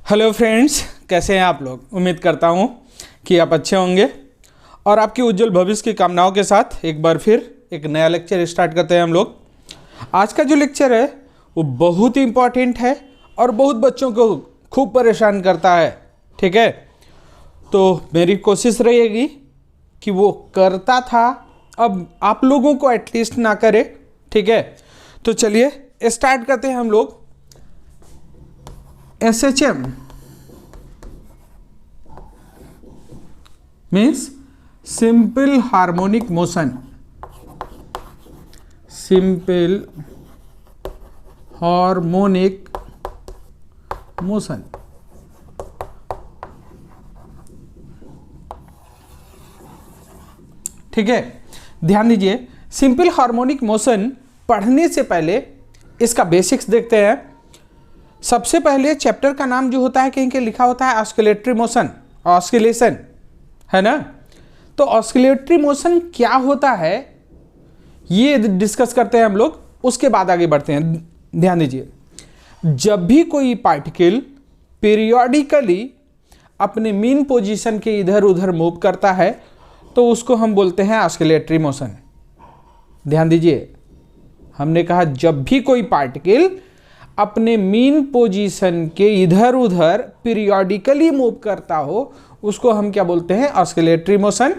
Hello friends, कैसे हैं आप लोग। उम्मीद करता हूं कि आप अच्छे होंगे और आपकी उज्जवल भविष्य की कामनाओं के साथ एक बार फिर एक नया लेक्चर स्टार्ट करते हैं हम लोग। आज का जो लेक्चर है वो बहुत ही इम्पॉर्टेंट है और बहुत बच्चों को खूब परेशान करता है। ठीक है, तो मेरी कोशिश रहेगी कि वो करता था अब आप लोगों को एटलीस्ट ना करे। ठीक है, तो चलिए स्टार्ट करते हैं हम लोग। SHM means simple harmonic motion. Simple harmonic motion. ठीक है, ध्यान दीजिए। सिंपल हार्मोनिक मोशन पढ़ने से पहले इसका बेसिक्स देखते हैं। सबसे पहले चैप्टर का नाम जो होता है कहीं के लिखा होता है ऑस्किलेटरी मोशन, ऑस्किलेशन, है ना। तो ऑस्किलेटरी मोशन क्या होता है ये डिस्कस करते हैं हम लोग, उसके बाद आगे बढ़ते हैं। ध्यान दीजिए, जब भी कोई पार्टिकल पीरियोडिकली अपने मीन पोजीशन के इधर उधर मूव करता है तो उसको हम बोलते हैं ऑस्किलेटरी मोशन। ध्यान दीजिए, हमने कहा जब भी कोई पार्टिकल अपने मीन पोजीशन के इधर उधर पीरियोडिकली मूव करता हो उसको हम क्या बोलते हैं, ऑस्किलेटरी मोशन।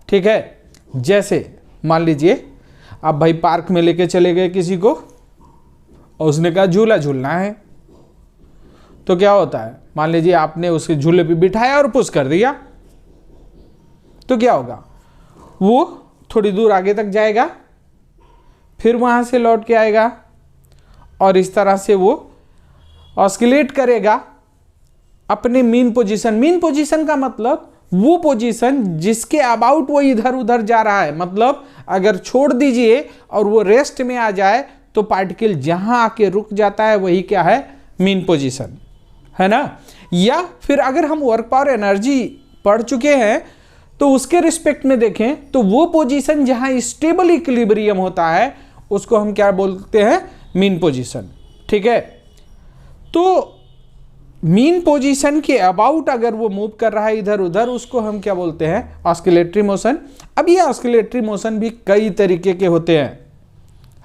ठीक है, जैसे मान लीजिए आप भाई पार्क में लेके चले गए किसी को और उसने कहा झूला झूलना है, तो क्या होता है, मान लीजिए आपने उसके झूले पे बिठाया और पुश कर दिया, तो क्या होगा, वो थोड़ी दूर आगे तक जाएगा, फिर वहां से लौट के आएगा और इस तरह से वो ऑस्किलेट करेगा अपने मीन पोजीशन। मीन पोजीशन का मतलब वो पोजीशन जिसके अबाउट वो इधर उधर जा रहा है। मतलब अगर छोड़ दीजिए और वो रेस्ट में आ जाए तो पार्टिकल जहां आके रुक जाता है वही क्या है, मीन पोजीशन, है ना। या फिर अगर हम वर्क पावर एनर्जी पढ़ चुके हैं तो उसके रिस्पेक्ट में देखें तो वो पोजीशन जहां स्टेबल इक्विलिब्रियम होता है उसको हम क्या बोलते हैं, मीन पोजीशन। ठीक है, तो मीन पोजीशन के अबाउट अगर वो मूव कर रहा है इधर उधर उसको हम क्या बोलते हैं, ऑस्किलेटरी मोशन। अब ये ऑस्किलेटरी मोशन भी कई तरीके के होते हैं,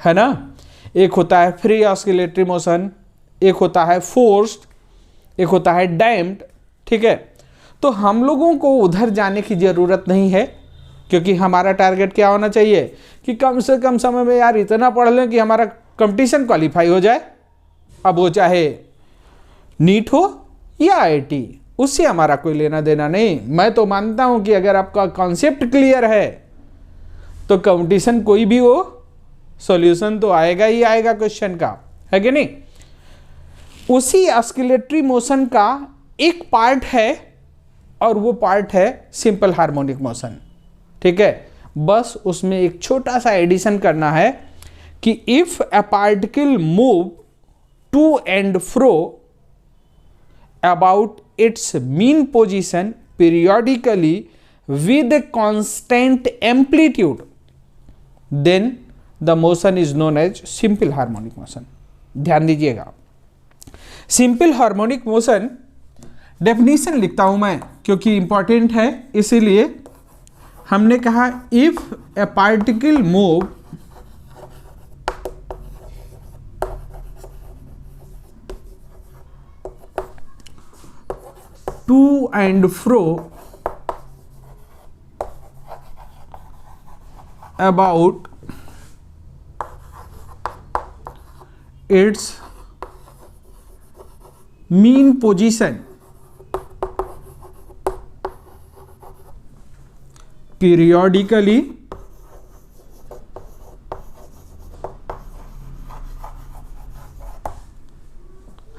है ना। एक होता है फ्री ऑस्किलेटरी मोशन, एक होता है फोर्स्ड, एक होता है डैम्प्ड। ठीक है, तो हम लोगों को उधर जाने की जरूरत नहीं है क्योंकि हमारा टारगेट क्या होना चाहिए कि कम से कम समय में यार इतना पढ़ लें कि हमारा कंपटीशन क्वालिफाई हो जाए। अब वो चाहे नीट हो या IIT, उससे हमारा कोई लेना देना नहीं। मैं तो मानता हूं कि अगर आपका कॉन्सेप्ट क्लियर है तो कंपटीशन कोई भी हो सॉल्यूशन तो आएगा ही आएगा क्वेश्चन का, है कि नहीं। उसी ऑस्किलेटरी मोशन का एक पार्ट है और वो पार्ट है सिंपल हार्मोनिक मोशन। ठीक है, बस उसमें एक छोटा सा एडिशन करना है कि if a particle move to and fro about its mean position periodically with constant amplitude then the motion is known as simple harmonic motion. ध्यान दीजिएगा, सिंपल हार्मोनिक मोशन डेफिनेशन लिखता हूं मैं क्योंकि इंपॉर्टेंट है, इसीलिए हमने कहा if a particle move to and fro about its mean position periodically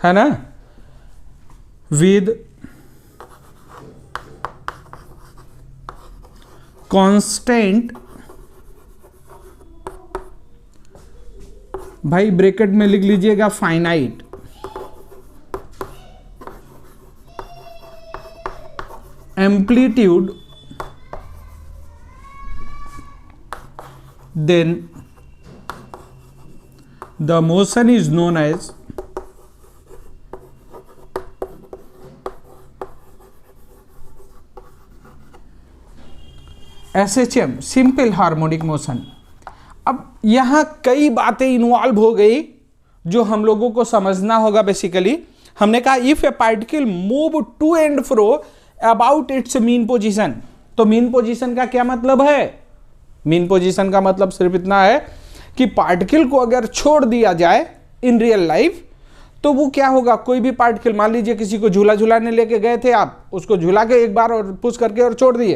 है ना, with constant, भाई ब्रैकेट में लिख लीजिएगा finite, amplitude then the motion is known as SHM simple harmonic motion. अब यहाँ कई बातें इन्वॉल्व हो गई जो हम लोगों को समझना होगा। बेसिकली हमने कहा if a particle move to and fro about its mean position, तो मीन पोजीशन का क्या मतलब है? मीन पोजीशन का मतलब सिर्फ इतना है कि पार्टिकल को अगर छोड़ दिया जाए इन रियल लाइफ तो वो क्या होगा, कोई भी पार्टिकल, मान लीजिए किसी को झूला झूलाने लेके गए थे आप, उसको झूला के एक बार और पुश करके और छोड़ दिए,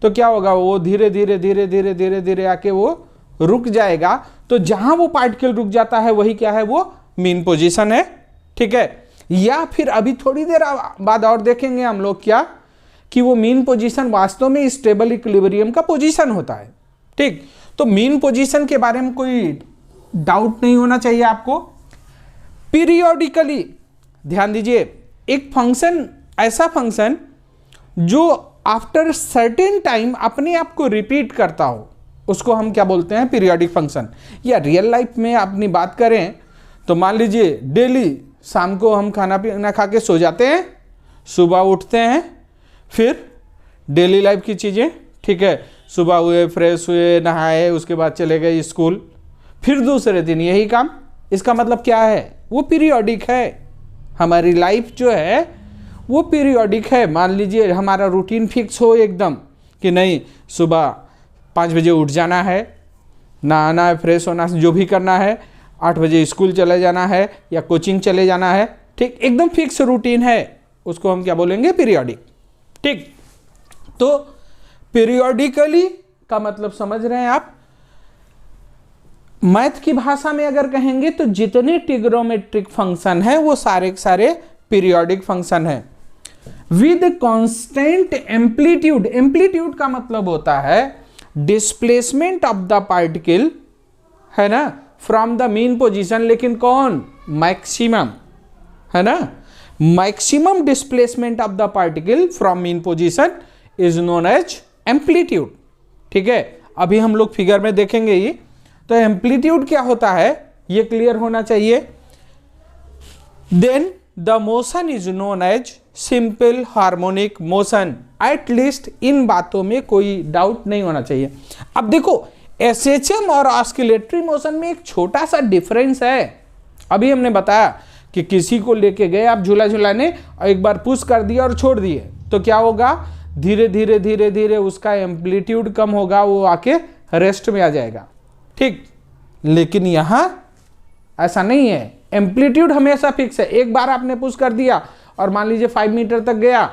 तो क्या होगा, वो धीरे धीरे धीरे धीरे धीरे धीरे आके वो रुक जाएगा। तो जहां वो पार्टिकल रुक जाता है वही क्या है, वो मीन पोजीशन है। ठीक है, या फिर अभी थोड़ी देर बाद और देखेंगे हम लोग क्या, कि वो मीन पोजीशन वास्तव में स्टेबल इक्विलिब्रियम का पोजीशन होता है। ठीक, तो मीन पोजीशन के बारे में कोई डाउट नहीं होना चाहिए आपको। पीरियोडिकली ध्यान दीजिए, एक फंक्शन, ऐसा फंक्शन जो आफ्टर सर्टेन अपने आप को रिपीट करता हो, उसको हम क्या बोलते हैं, पीरियोडिक फंक्शन। या रियल लाइफ में अपनी बात करें तो मान लीजिए डेली शाम को हम खाना पीना खा के सो जाते हैं, सुबह उठते हैं, फिर डेली लाइफ की चीज़ें, ठीक है, सुबह हुए, फ्रेश हुए, नहाए, उसके बाद चले गए स्कूल, फिर दूसरे दिन यही काम। इसका मतलब क्या है, वो पीरियोडिक है। हमारी लाइफ जो है वो पीरियोडिक है। मान लीजिए हमारा रूटीन फिक्स हो एकदम कि नहीं, सुबह 5 बजे उठ जाना है, नहाना है, फ्रेश होना, जो भी करना है, 8 बजे स्कूल चले जाना है या कोचिंग चले जाना है। ठीक, एकदम फिक्स रूटीन है, उसको हम क्या बोलेंगे, पीरियोडिक। ठीक, तो पीरियोडिकली का मतलब समझ रहे हैं आप। मैथ की भाषा में अगर कहेंगे तो जितने ट्रिग्नोमेट्रिक फंक्शन है वो सारे के सारे पीरियोडिक फंक्शन है विद कांस्टेंट एम्पलीट्यूड। एम्पलीट्यूड का मतलब होता है डिस्प्लेसमेंट ऑफ द पार्टिकल, है ना, फ्रॉम द मीन पोजीशन। लेकिन कौन, मैक्सिमम, है ना, maximum displacement of the particle from mean position is known as amplitude. ठीक है, अभी हम लोग फिगर में देखेंगे ये। तो एम्पलीट्यूड क्या होता है ये क्लियर होना चाहिए। Then the motion is known as simple harmonic motion. At least इन बातों में कोई डाउट नहीं होना चाहिए। अब देखो एसएचएम और ऑस्किलेटरी मोशन में एक छोटा सा डिफरेंस है। अभी हमने बताया कि किसी को लेके गए आप झूला झूलाने और एक बार पुश कर दिया और छोड़ दिए, तो क्या होगा, धीरे धीरे धीरे धीरे उसका एम्पलीट्यूड कम होगा, वो आके रेस्ट में आ जाएगा। ठीक, लेकिन यहां ऐसा नहीं है, एम्पलीट्यूड हमेशा फिक्स है। एक बार आपने पुश कर दिया और मान लीजिए 5 मीटर तक गया,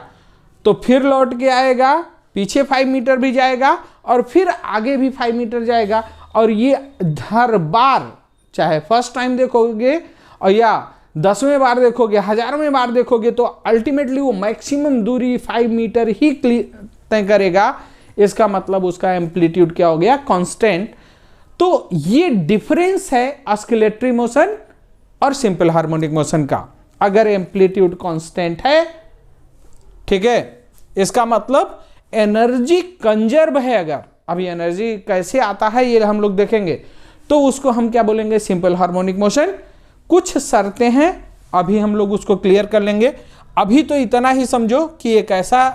तो फिर लौट के आएगा, पीछे 5 मीटर भी जाएगा और फिर आगे भी 5 मीटर जाएगा। और ये हर बार, चाहे फर्स्ट टाइम देखोगे और या 10वें बार देखोगे, 1000वें बार देखोगे, तो अल्टीमेटली वो मैक्सिमम दूरी 5 मीटर ही तय करेगा। इसका मतलब उसका एम्पलीट्यूड क्या हो गया, कांस्टेंट। तो ये डिफरेंस है ऑस्किलेटरी मोशन और सिंपल हार्मोनिक मोशन का। अगर एम्पलीट्यूड कांस्टेंट है, ठीक है, इसका मतलब एनर्जी कंजर्व है। अगर अभी एनर्जी कैसे आता है ये हम लोग देखेंगे, तो उसको हम क्या बोलेंगे, सिंपल हार्मोनिक मोशन। कुछ शर्तें हैं, अभी हम लोग उसको क्लियर कर लेंगे। अभी तो इतना ही समझो कि एक ऐसा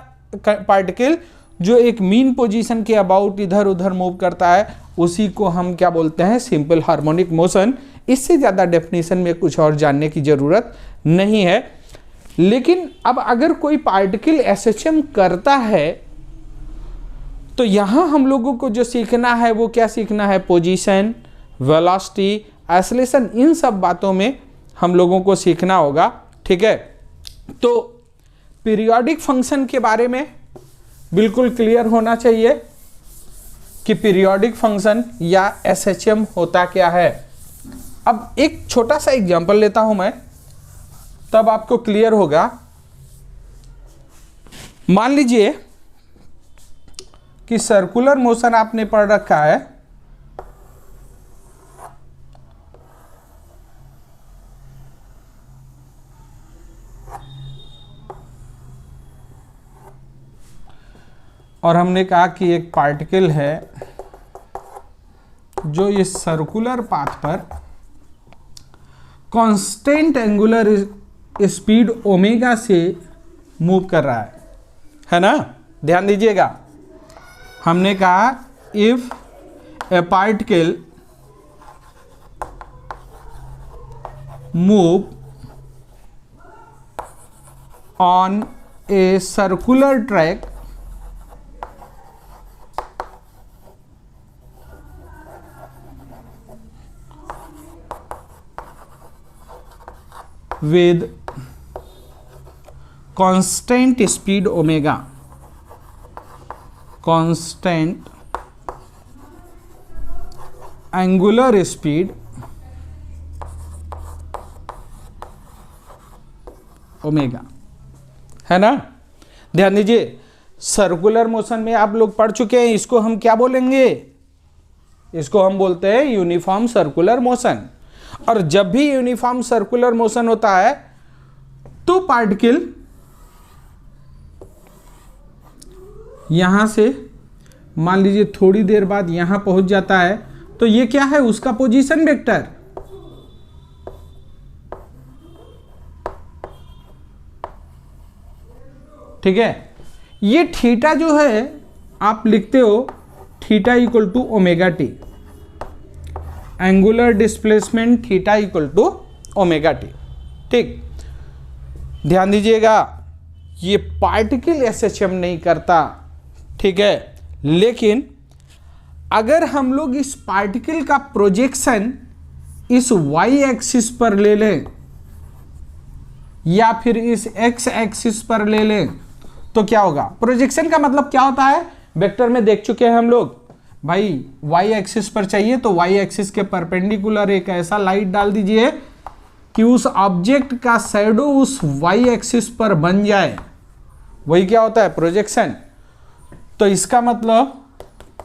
पार्टिकल जो एक मीन पोजीशन के अबाउट इधर उधर मूव करता है, उसी को हम क्या बोलते हैं, सिंपल हार्मोनिक मोशन। इससे ज़्यादा डेफिनेशन में कुछ और जानने की ज़रूरत नहीं है। लेकिन अब अगर कोई पार्टिकल एसएचएम करता है तो यहाँ हम लोगों को जो सीखना है वो क्या सीखना है, पोजीशन, वेलोसिटी, एक्सेलरेशन, इन सब बातों में हम लोगों को सीखना होगा। ठीक है, तो पीरियोडिक फंक्शन के बारे में बिल्कुल क्लियर होना चाहिए कि पीरियोडिक फंक्शन या एसएचएम होता क्या है। अब एक छोटा सा एग्जांपल लेता हूं मैं, तब आपको क्लियर होगा। मान लीजिए कि सर्कुलर मोशन आपने पढ़ रखा है, और हमने कहा कि एक पार्टिकल है जो इस सर्कुलर पाथ पर कांस्टेंट एंगुलर स्पीड ओमेगा से मूव कर रहा है ना। ध्यान दीजिएगा, हमने कहा if a particle move on a circular track with constant speed omega, constant angular speed omega, है ना। ध्यान दीजिए, सर्कुलर मोशन में आप लोग पढ़ चुके हैं, इसको हम क्या बोलेंगे, इसको हम बोलते हैं यूनिफॉर्म सर्कुलर मोशन। और जब भी यूनिफॉर्म सर्कुलर मोशन होता है तो पार्टिकल यहां से मान लीजिए थोड़ी देर बाद यहां पहुंच जाता है, तो ये क्या है, उसका पोजीशन वेक्टर। ठीक है, ये थीटा जो है आप लिखते हो theta equal to omega t, angular displacement theta equal to omega t. ठीक, ध्यान दीजिएगा, ये पार्टिकल एसएचएम नहीं करता, ठीक है, लेकिन अगर हम लोग इस पार्टिकल का प्रोजेक्शन इस वाई एक्सिस पर ले लें या फिर इस एक्स एक्सिस पर ले लें तो क्या होगा। प्रोजेक्शन का मतलब क्या होता है, वेक्टर में देख चुके हैं हम लोग भाई, वाई एक्सिस पर चाहिए तो वाई एक्सिस के परपेंडिकुलर एक ऐसा लाइट डाल दीजिए कि उस ऑब्जेक्ट का शैडो उस वाई एक्सिस पर बन जाए, वही क्या होता है, प्रोजेक्शन। तो इसका मतलब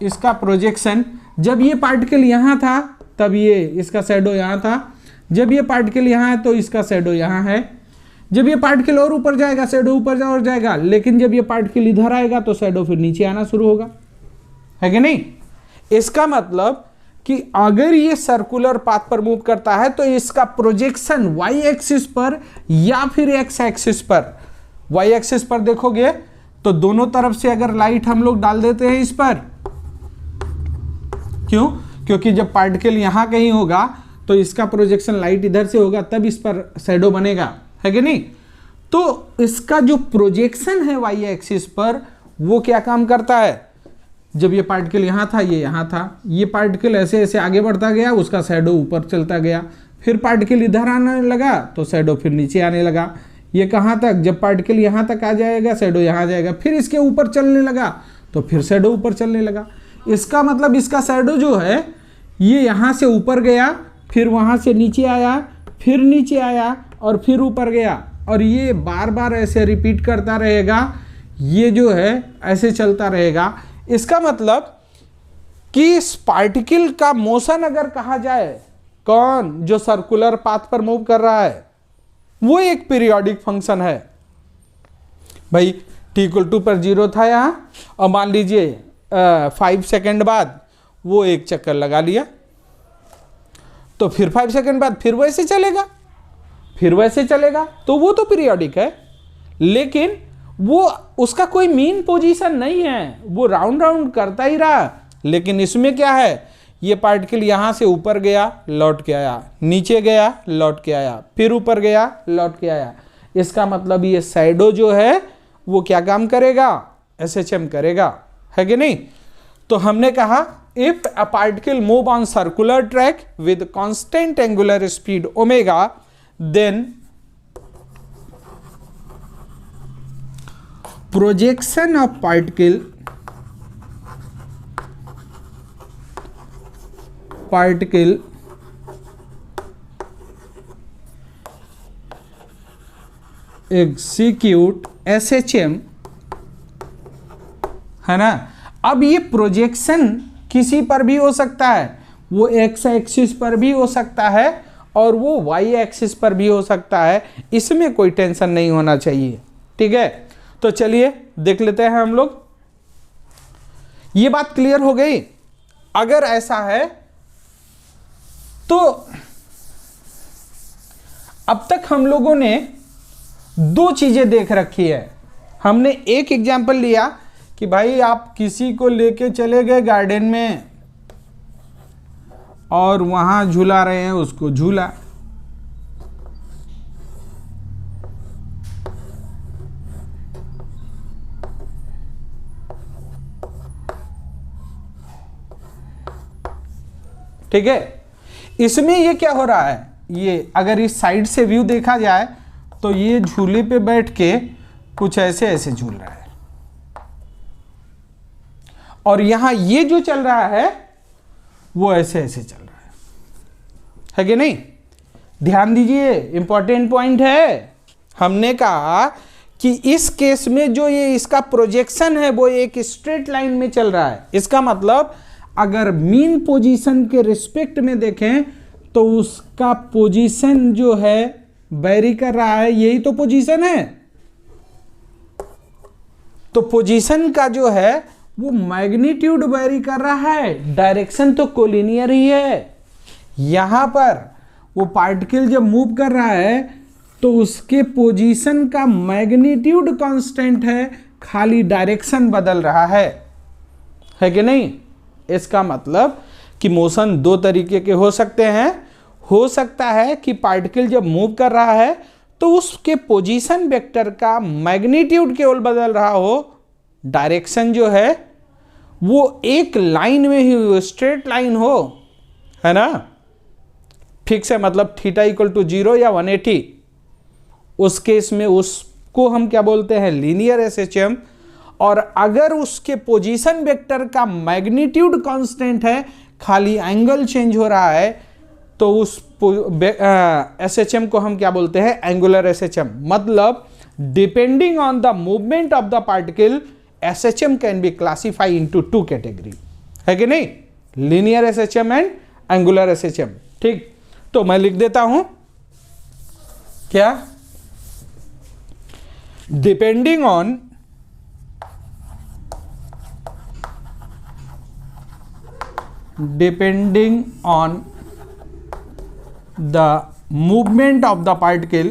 इसका प्रोजेक्शन, जब ये पार्टिकल यहां था तब ये इसका शैडो यहां था, जब ये पार्टिकल यहां है तो इसका शैडो यहां है, जब ये पार्टिकल और ऊपर जाएगा शैडो ऊपर और जाएगा, लेकिन जब ये पार्टिकल इधर आएगा तो शैडो फिर नीचे आना शुरू होगा, है कि नहीं। इसका मतलब कि अगर ये सर्कुलर पाथ पर मूव करता है तो इसका प्रोजेक्शन वाई एक्सिस पर या फिर एक्स एक्सिस पर, वाई एक्सिस पर देखोगे तो दोनों तरफ से अगर लाइट हम लोग डाल देते हैं इस पर, क्यों, क्योंकि जब पार्टिकल यहां कहीं होगा तो इसका प्रोजेक्शन लाइट इधर से होगा तब इस पर शैडो बनेगा, है कि नहीं। तो इसका जो प्रोजेक्शन है वाई एक्सिस पर वो क्या काम करता है, जब ये पार्टिकल यहाँ था, ये यहाँ था, ये पार्टिकल ऐसे ऐसे आगे बढ़ता गया, उसका शैडो ऊपर चलता गया, फिर पार्टिकल इधर आने लगा तो शैडो फिर नीचे आने लगा, ये कहाँ तक, जब पार्टिकल यहाँ तक आ जाएगा शैडो यहाँ जाएगा, फिर इसके ऊपर चलने लगा तो फिर शैडो ऊपर चलने लगा। इसका मतलब इसका शैडो जो है ये यहाँ से ऊपर गया, फिर वहाँ से नीचे आया, फिर नीचे आया और फिर ऊपर गया, और ये बार बार ऐसे रिपीट करता रहेगा, ये जो है ऐसे चलता रहेगा। इसका मतलब कि इस पार्टिकल का मोशन अगर कहा जाए, कौन, जो सर्कुलर पाथ पर मूव कर रहा है, वो एक पीरियोडिक फंक्शन है भाई। t=2 पर 0 था यहाँ, और मान लीजिए 5 सेकेंड बाद वो एक चक्कर लगा लिया, तो फिर 5 सेकेंड बाद फिर वैसे चलेगा, फिर वैसे चलेगा, तो वो तो पीरियोडिक है, लेकिन वो उसका कोई मीन पोजीशन नहीं है, वो राउंड राउंड करता ही रहा। लेकिन इसमें क्या है, ये पार्टिकल यहां से ऊपर गया लौट के आया, नीचे गया लौट के आया, फिर ऊपर गया लौट के आया। इसका मतलब ये शैडो जो है वो क्या काम करेगा, एसएचएम करेगा, है कि नहीं। तो हमने कहा if a particle move on circular track with constant angular speed omega, then projection of particle execute SHM, है ना। अब ये प्रोजेक्शन किसी पर भी हो सकता है, वो एक्स एक्सिस पर भी हो सकता है और वो वाई एक्सिस पर भी हो सकता है, इसमें कोई टेंशन नहीं होना चाहिए, ठीक है। तो चलिए देख लेते हैं हम लोग, ये बात क्लियर हो गई। अगर ऐसा है तो अब तक हम लोगों ने दो चीजें देख रखी है। हमने एक एग्जाम्पल लिया कि भाई आप किसी को लेके चले गए गार्डन में और वहां झूला रहे हैं उसको झूला, ठीक है। इसमें ये क्या हो रहा है, ये अगर इस साइड से व्यू देखा जाए तो ये झूले पे बैठ के कुछ ऐसे ऐसे झूल रहा है, और यहां ये जो चल रहा है वो ऐसे ऐसे चल रहा है कि नहीं। ध्यान दीजिए, इंपॉर्टेंट पॉइंट है। हमने कहा कि इस केस में जो ये इसका प्रोजेक्शन है वो एक स्ट्रेट लाइन में चल रहा है। इसका मतलब अगर मीन पोजीशन के रिस्पेक्ट में देखें तो उसका पोजीशन जो है वेरी कर रहा है, यही तो पोजीशन है। तो पोजीशन का जो है वो मैग्नीट्यूड वेरी कर रहा है, डायरेक्शन तो कोलिनियर ही है। यहां पर वो पार्टिकल जब मूव कर रहा है तो उसके पोजीशन का मैग्नीट्यूड कांस्टेंट है, खाली डायरेक्शन बदल रहा है कि नहीं। इसका मतलब कि मोशन दो तरीके के हो सकते हैं। हो सकता है कि पार्टिकल जब मूव कर रहा है तो उसके पोजीशन वेक्टर का मैग्नीट्यूड केवल बदल रहा हो, डायरेक्शन जो है वो एक लाइन में ही स्ट्रेट लाइन हो, है ना, फिक्स है, मतलब थीटा इक्वल टू 0 या 180। उस केस में उसको हम क्या बोलते हैं, लीनियर एसएचएम। और अगर उसके पोजीशन वेक्टर का मैग्नीट्यूड कांस्टेंट है, खाली एंगल चेंज हो रहा है, तो उस एसएचएम को हम क्या बोलते हैं, एंगुलर एसएचएम। मतलब depending on the movement of the particle SHM can be classify into two category, है कि नहीं, linear SHM and angular SHM. ठीक, तो मैं लिख देता हूं क्या, depending on the movement of the particle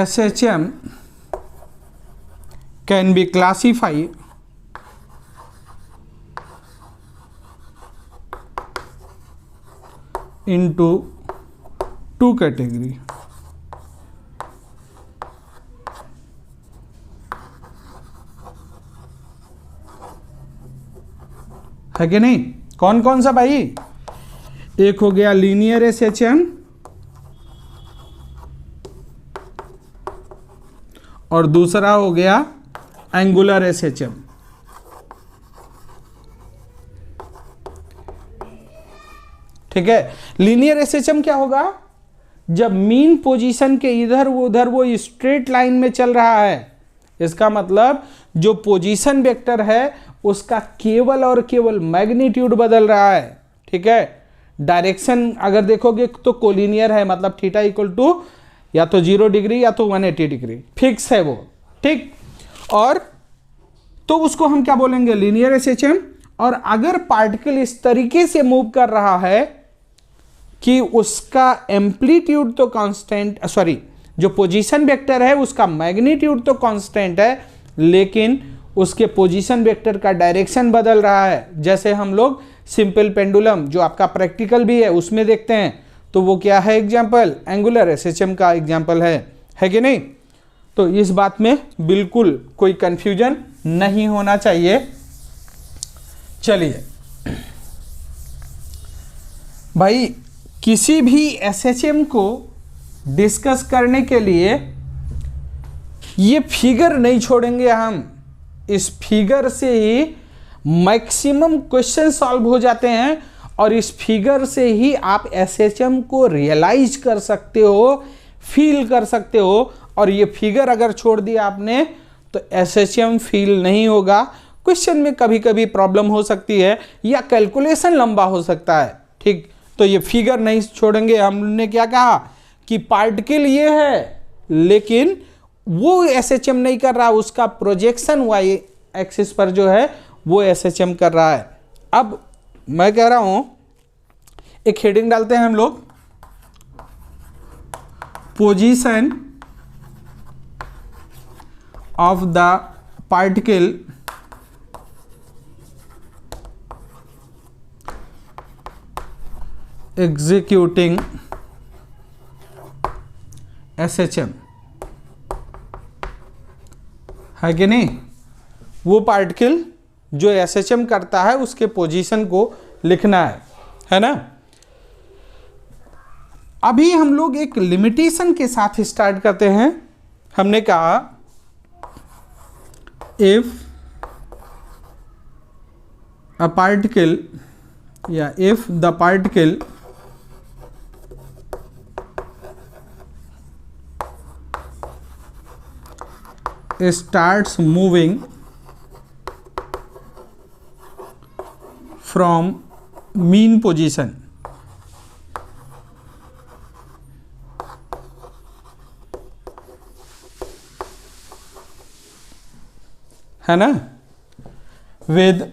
SHM can be classified into two category, है कि नहीं। कौन कौन सा भाई, एक हो गया लीनियर एसएचएम और दूसरा हो गया एंगुलर एसएचएम। ठीक है, लीनियर एसएचएम क्या होगा, जब मीन पोजीशन के इधर उधर वो स्ट्रेट लाइन में चल रहा है। इसका मतलब जो पोजीशन वेक्टर है उसका केवल और केवल मैग्नीट्यूड बदल रहा है। ठीक है, डायरेक्शन अगर देखोगे तो कोलिनियर है, मतलब थीटा इक्वल टू या तो 0 डिग्री या तो 180 डिग्री, फिक्स है वो। ठीक, और तो उसको हम क्या बोलेंगे, लीनियर एसएचएम। और अगर पार्टिकल इस तरीके से मूव कर रहा है कि उसका एम्पलीट्यूड तो कांस्टेंट, सॉरी, जो पोजीशन वेक्टर है उसका मैग्नीट्यूड तो कांस्टेंट है, लेकिन उसके पोजीशन वेक्टर का डायरेक्शन बदल रहा है। जैसे हम लोग सिंपल पेंडुलम जो आपका प्रैक्टिकल भी है उसमें देखते हैं, तो वो क्या है एग्जाम्पल, एंगुलर एसएचएम का एग्जाम्पल है कि नहीं। तो इस बात में बिल्कुल कोई कंफ्यूजन नहीं होना चाहिए। चलिए भाई, किसी भी एसएचएम को डिस्कस करने के लिए ये फिगर नहीं छोड़ेंगे हम। इस फिगर से ही मैक्सिमम क्वेश्चन सॉल्व हो जाते हैं और इस फिगर से ही आप एसएचएम को रियलाइज कर सकते हो, फील कर सकते हो। और ये फिगर अगर छोड़ दिया आपने तो एसएचएम फील नहीं होगा। क्वेश्चन में कभी कभी प्रॉब्लम हो सकती है या कैलकुलेशन लंबा हो सकता है। ठीक, तो ये फिगर नहीं छोड़ेंगे। हमने क्या कहा कि पार्टिकल ये है लेकिन वो एसएचएम नहीं कर रहा, उसका प्रोजेक्शन वाई एक्सिस पर जो है वो एसएचएम कर रहा है। अब मैं कह रहा हूं एक हेडिंग डालते हैं हम लोग, position of the particle executing SHM, है कि नहीं? वो पार्टिकल जो SHM करता है उसके पोजीशन को लिखना है ना। अभी हम लोग एक लिमिटेशन के साथ स्टार्ट करते हैं। हमने कहा इफ अ पार्टिकल या if the particle starts moving from mean position, है ना, with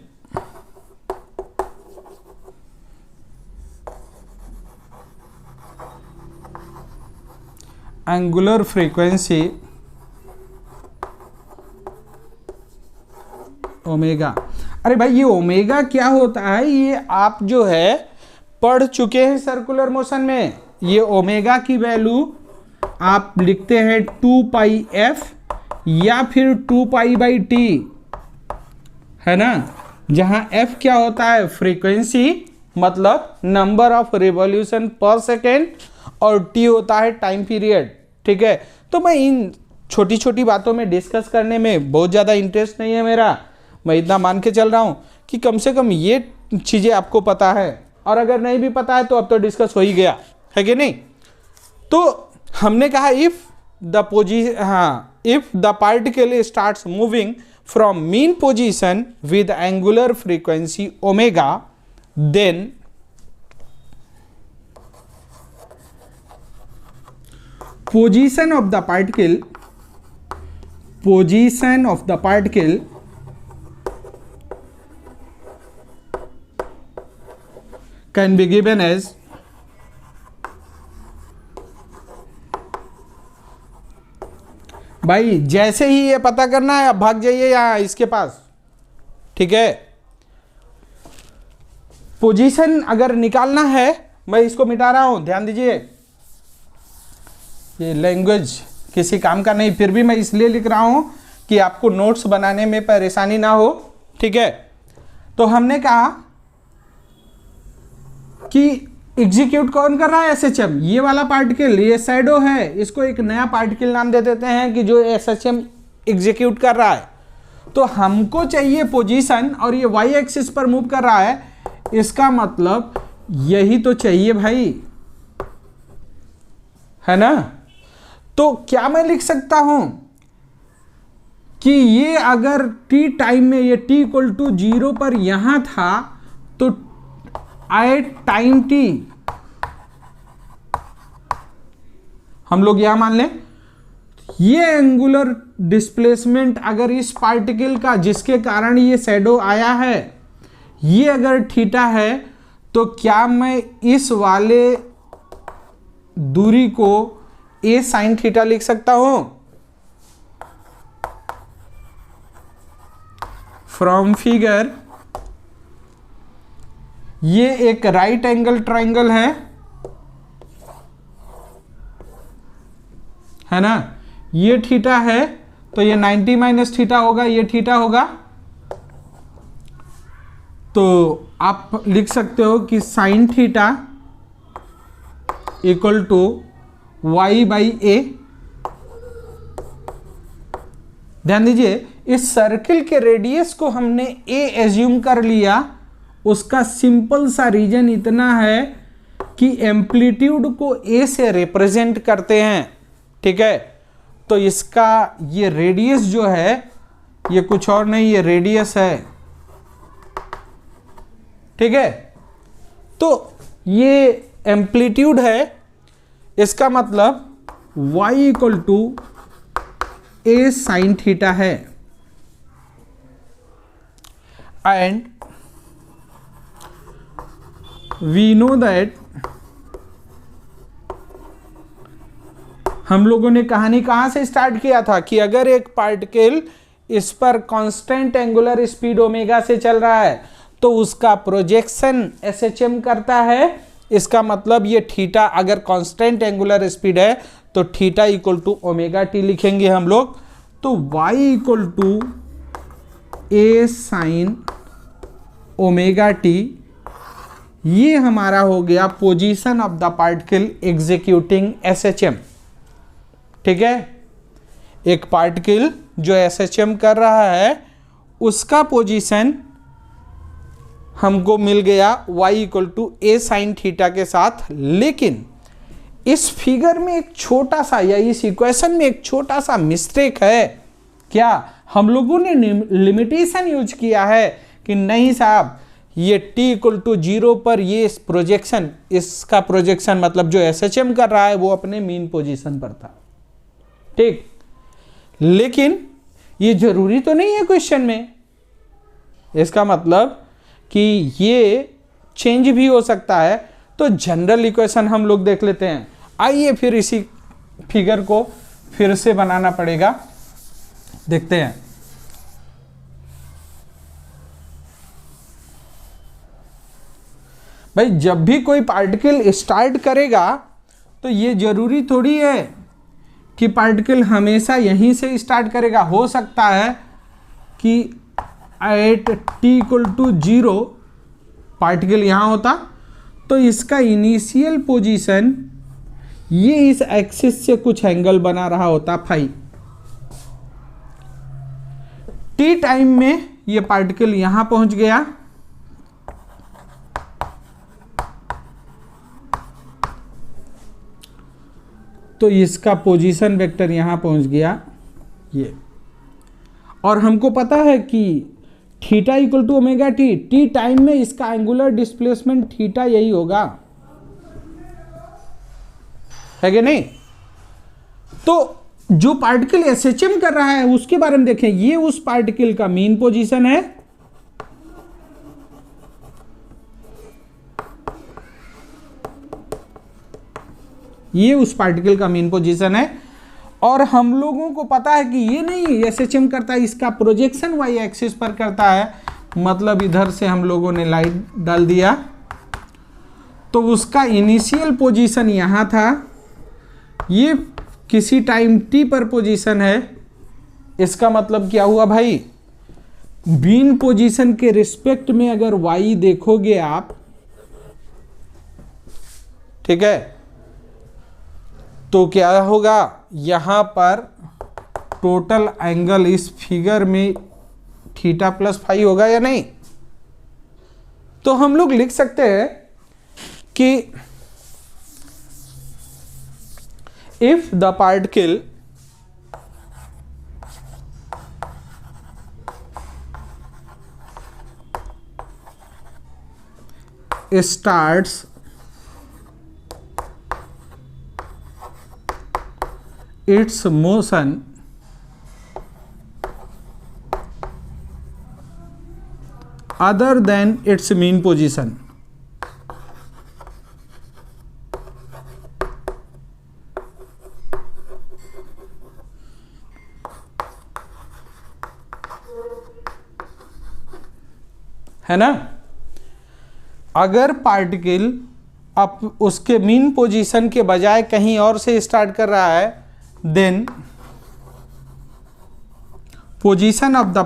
angular frequency ओमेगा। अरे भाई ये ओमेगा क्या होता है, ये आप जो है पढ़ चुके हैं सर्कुलर मोशन में। ये ओमेगा की वैल्यू आप लिखते हैं 2 पाई एफ या फिर 2 पाई बाई टी, है ना, जहां एफ क्या होता है, फ्रीक्वेंसी मतलब नंबर ऑफ रिवॉल्यूशन पर सेकेंड, और टी होता है टाइम पीरियड। ठीक है, तो मैं इन छोटी छोटी बातों में डिस्कस करने में बहुत ज़्यादा इंटरेस्ट नहीं है मेरा। मैं इतना मान के चल रहा हूँ कि कम से कम ये चीज़ें आपको पता है, और अगर नहीं भी पता है तो अब तो डिस्कस हो ही गया है कि नहीं। तो हमने कहा if the particle starts moving from mean position with angular frequency omega, then position of the particle can be given as भाई जैसे ही ये पता करना है, अब भाग जाइए यहां इसके पास। ठीक है, पोजीशन अगर निकालना है, मैं इसको मिटा रहा हूं, ध्यान दीजिए, ये लैंग्वेज किसी काम का नहीं, फिर भी मैं इसलिए लिख रहा हूं कि आपको नोट्स बनाने में परेशानी ना हो। ठीक है, तो हमने कहा कि एग्जीक्यूट कौन कर रहा है, SHM। ये वाला पार्टिकल, ये शैडो है, इसको एक नया पार्टिकल नाम दे देते हैं कि जो SHM एग्जीक्यूट कर रहा है। तो हमको चाहिए पोजीशन, और ये y एक्सिस पर मूव कर रहा है, इसका मतलब यही तो चाहिए भाई, है ना। तो क्या मैं लिख सकता हूं कि ये अगर t टाइम में, ये t इक्वल टू 0 पर यहां था, तो एट टाइम t हम लोग यहां मान लें, ये एंगुलर डिस्प्लेसमेंट अगर इस पार्टिकल का जिसके कारण ये शैडो आया है, ये अगर थीटा है, तो क्या मैं इस वाले दूरी को a साइन थीटा लिख सकता हूं। फ्रॉम फिगर ये एक राइट एंगल ट्राइंगल है ना, ये थीटा है, तो ये 90 माइनस थीटा होगा, ये थीटा होगा। तो आप लिख सकते हो कि sine theta equal to y by a. ध्यान दीजिए, इस सर्किल के रेडियस को हमने a एज्यूम कर लिया। उसका सिंपल सा रीजन इतना है कि एम्पलीट्यूड को a से रिप्रेजेंट करते हैं। ठीक है, तो इसका ये रेडियस जो है, ये कुछ और नहीं, ये रेडियस है। ठीक है, तो ये एम्पलीट्यूड है, इसका मतलब y equal to a sine theta है। एंड वी नो दैट, हम लोगों ने कहानी कहां से स्टार्ट किया था कि अगर एक पार्टिकल इस पर कांस्टेंट एंगुलर स्पीड ओमेगा से चल रहा है तो उसका प्रोजेक्शन एसएचएम करता है। इसका मतलब ये थीटा अगर कांस्टेंट एंगुलर स्पीड है तो theta equal to omega t लिखेंगे हम लोग। तो y equal to A sine omega t, ये हमारा हो गया position of the particle executing SHM. ठीक है, एक पार्टिकल जो एसएचएम कर रहा है उसका पोजीशन हमको मिल गया y equal to A sine theta के साथ। लेकिन इस फिगर में एक छोटा सा या इस इक्वेशन में एक छोटा सा मिस्टेक है। क्या हम लोगों ने लिमिटेशन यूज किया है कि नहीं साहब, ये t इक्वल टू 0 पर ये प्रोजेक्शन, इसका प्रोजेक्शन मतलब जो एसएचएम कर रहा है वो अपने मीन पोजीशन पर था। ठीक, लेकिन ये जरूरी तो नहीं है क्वेश्चन में। इसका मतलब कि ये चेंज भी हो सकता है। तो जनरल इक्वेशन हम लोग देख लेते हैं। आइए फिर इसी फिगर को फिर से बनाना पड़ेगा, देखते हैं। भाई जब भी कोई पार्टिकल स्टार्ट करेगा तो ये जरूरी थोड़ी है कि पार्टिकल हमेशा यहीं से स्टार्ट करेगा। हो सकता है कि at t equal to 0 particle यहाँ होता तो इसका इनिशियल पोजीशन ये इस एक्सिस से कुछ एंगल बना रहा होता फाई। टी टाइम में ये पार्टिकल यहां पहुंच गया, तो इसका पोजीशन वेक्टर यहां पहुंच गया ये। और हमको पता है कि theta equal to omega t, t time में इसका एंगुलर डिस्प्लेसमेंट थीटा यही होगा, है कि नहीं। तो जो पार्टिकल एसएचएम कर रहा है उसके बारे में देखें। ये उस पार्टिकल का मीन पोजीशन है, ये उस पार्टिकल का मीन पोजीशन है। और हम लोगों को पता है कि ये नहीं एसएचएम करता है, इसका प्रोजेक्शन वाई एक्सिस पर करता है। मतलब इधर से हम लोगों ने लाइट डाल दिया तो उसका इनिशियल पोजीशन यहां था, ये किसी टाइम टी पर पोजीशन है। इसका मतलब क्या हुआ भाई, बीन पोजीशन के रिस्पेक्ट में अगर वाई देखोगे आप, ठीक है, तो क्या होगा, यहां पर टोटल एंगल इस फिगर में थीटा प्लस फाई होगा या नहीं। तो हम लोग लिख सकते हैं कि if the particle starts its motion other than its mean position, है ना। अगर पार्टिकल अब उसके मीन पोजीशन के बजाय कहीं और से स्टार्ट कर रहा है, then position of the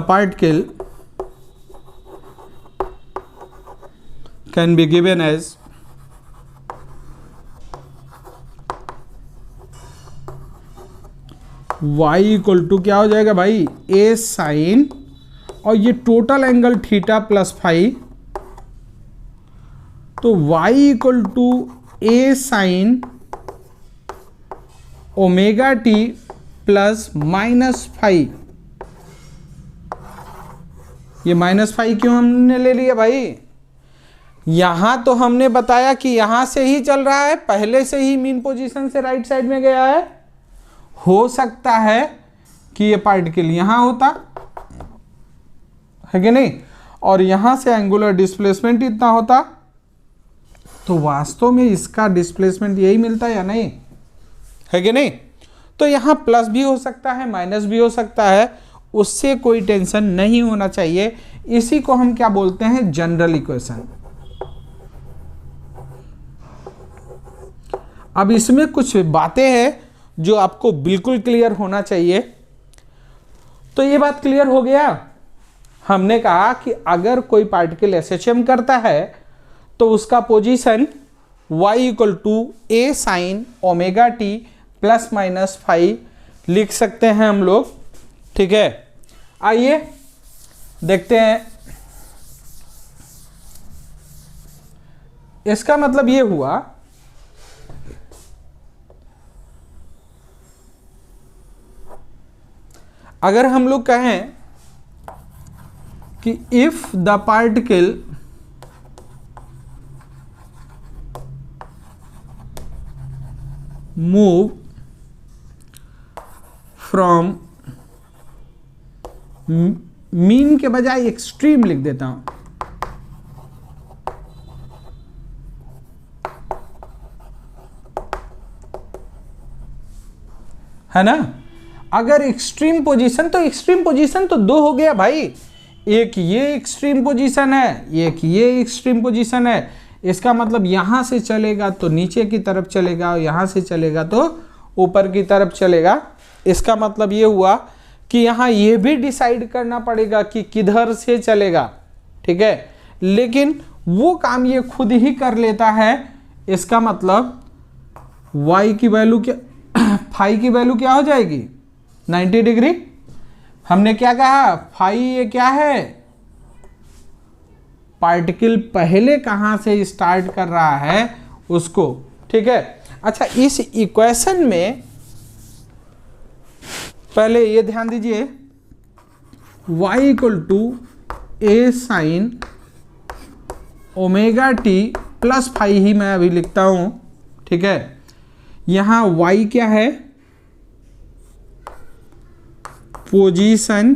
particle can be given as y equal to क्या हो जाएगा भाई, ए साइन, और ये total angle theta plus phi, तो y equal to A sine omega t plus minus phi. ये माइनस फाई क्यों हमने ले लिया भाई, यहां तो हमने बताया कि यहां से ही चल रहा है, पहले से ही मीन पोजीशन से राइट साइड में गया है। हो सकता है कि ये पार्टिकल यहां होता है कि नहीं, और यहां से एंगुलर डिस्प्लेसमेंट इतना होता, तो वास्तव में इसका डिस्प्लेसमेंट यही मिलता या नहीं, है कि नहीं। तो यहां प्लस भी हो सकता है, माइनस भी हो सकता है, उससे कोई टेंशन नहीं होना चाहिए। इसी को हम क्या बोलते हैं, जनरल इक्वेशन। अब इसमें कुछ बातें हैं जो आपको बिल्कुल क्लियर होना चाहिए। तो ये बात क्लियर हो गया। हमने कहा कि अगर कोई पार्टिकल एसएचएम करता है तो उसका position y equal to a sine omega t plus minus five लिख सकते हैं हम लोग, ठीक है। आइए देखते हैं। इसका मतलब ये हुआ अगर हम लोग कहें कि if the particle move from, mean के बजाय एक्सट्रीम लिख देता हूं, है ना। अगर एक्सट्रीम पोजीशन, तो एक्सट्रीम पोजीशन तो दो हो गया भाई, एक ये एक्सट्रीम पोजीशन है, एक ये एक्सट्रीम पोजीशन है। इसका मतलब यहां से चलेगा तो नीचे की तरफ चलेगा, और यहां से चलेगा तो ऊपर की तरफ चलेगा। इसका मतलब ये हुआ कि यहां ये भी डिसाइड करना पड़ेगा कि किधर से चलेगा, ठीक है। लेकिन वो काम ये खुद ही कर लेता है। इसका मतलब y की वैल्यू क्या, फाई की वैल्यू क्या हो जाएगी, 90 डिग्री। हमने क्या कहा, फाई ये क्या है, पार्टिकल पहले कहां से स्टार्ट कर रहा है उसको, ठीक है। अच्छा, इस इक्वेशन में पहले ये ध्यान दीजिए, y equal to a sine omega t plus five ही मैं अभी लिखता हूं, ठीक है। यहां y क्या है, position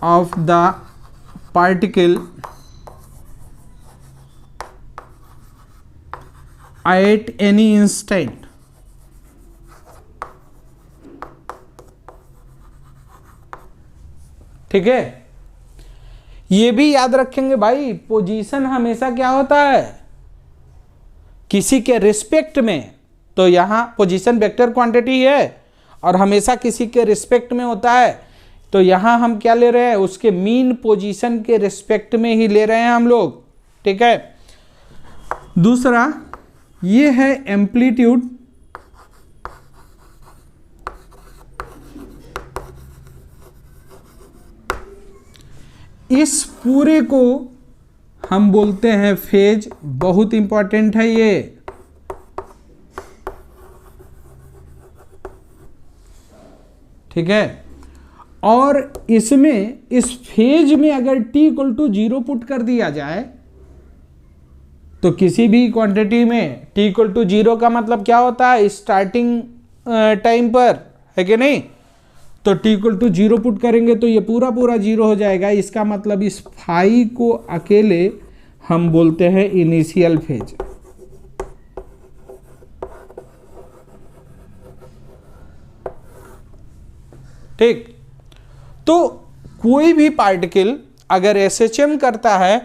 of the particle at any instant, ठीक है। ये भी याद रखेंगे भाई, पोजीशन हमेशा क्या होता है, किसी के रिस्पेक्ट में। तो यहां पोजीशन वेक्टर क्वांटिटी है और हमेशा किसी के रिस्पेक्ट में होता है। तो यहां हम क्या ले रहे हैं, उसके मीन पोजीशन के रिस्पेक्ट में ही ले रहे हैं हम लोग, ठीक है। दूसरा ये है एम्पलीट्यूड, इस पूरे को हम बोलते हैं फेज। बहुत इंपॉर्टेंट है ये, ठीक है। और इसमें, इस फेज में अगर t इक्वल टू 0 पुट कर दिया जाए तो किसी भी क्वांटिटी में t इक्वल टू 0 का मतलब क्या होता है, स्टार्टिंग टाइम पर, है कि नहीं। तो t इक्वल टू 0 पुट करेंगे तो ये पूरा पूरा 0 हो जाएगा। इसका मतलब इस फाई को अकेले हम बोलते हैं इनिशियल फेज, ठीक। तो कोई भी पार्टिकल अगर एसएचएम करता है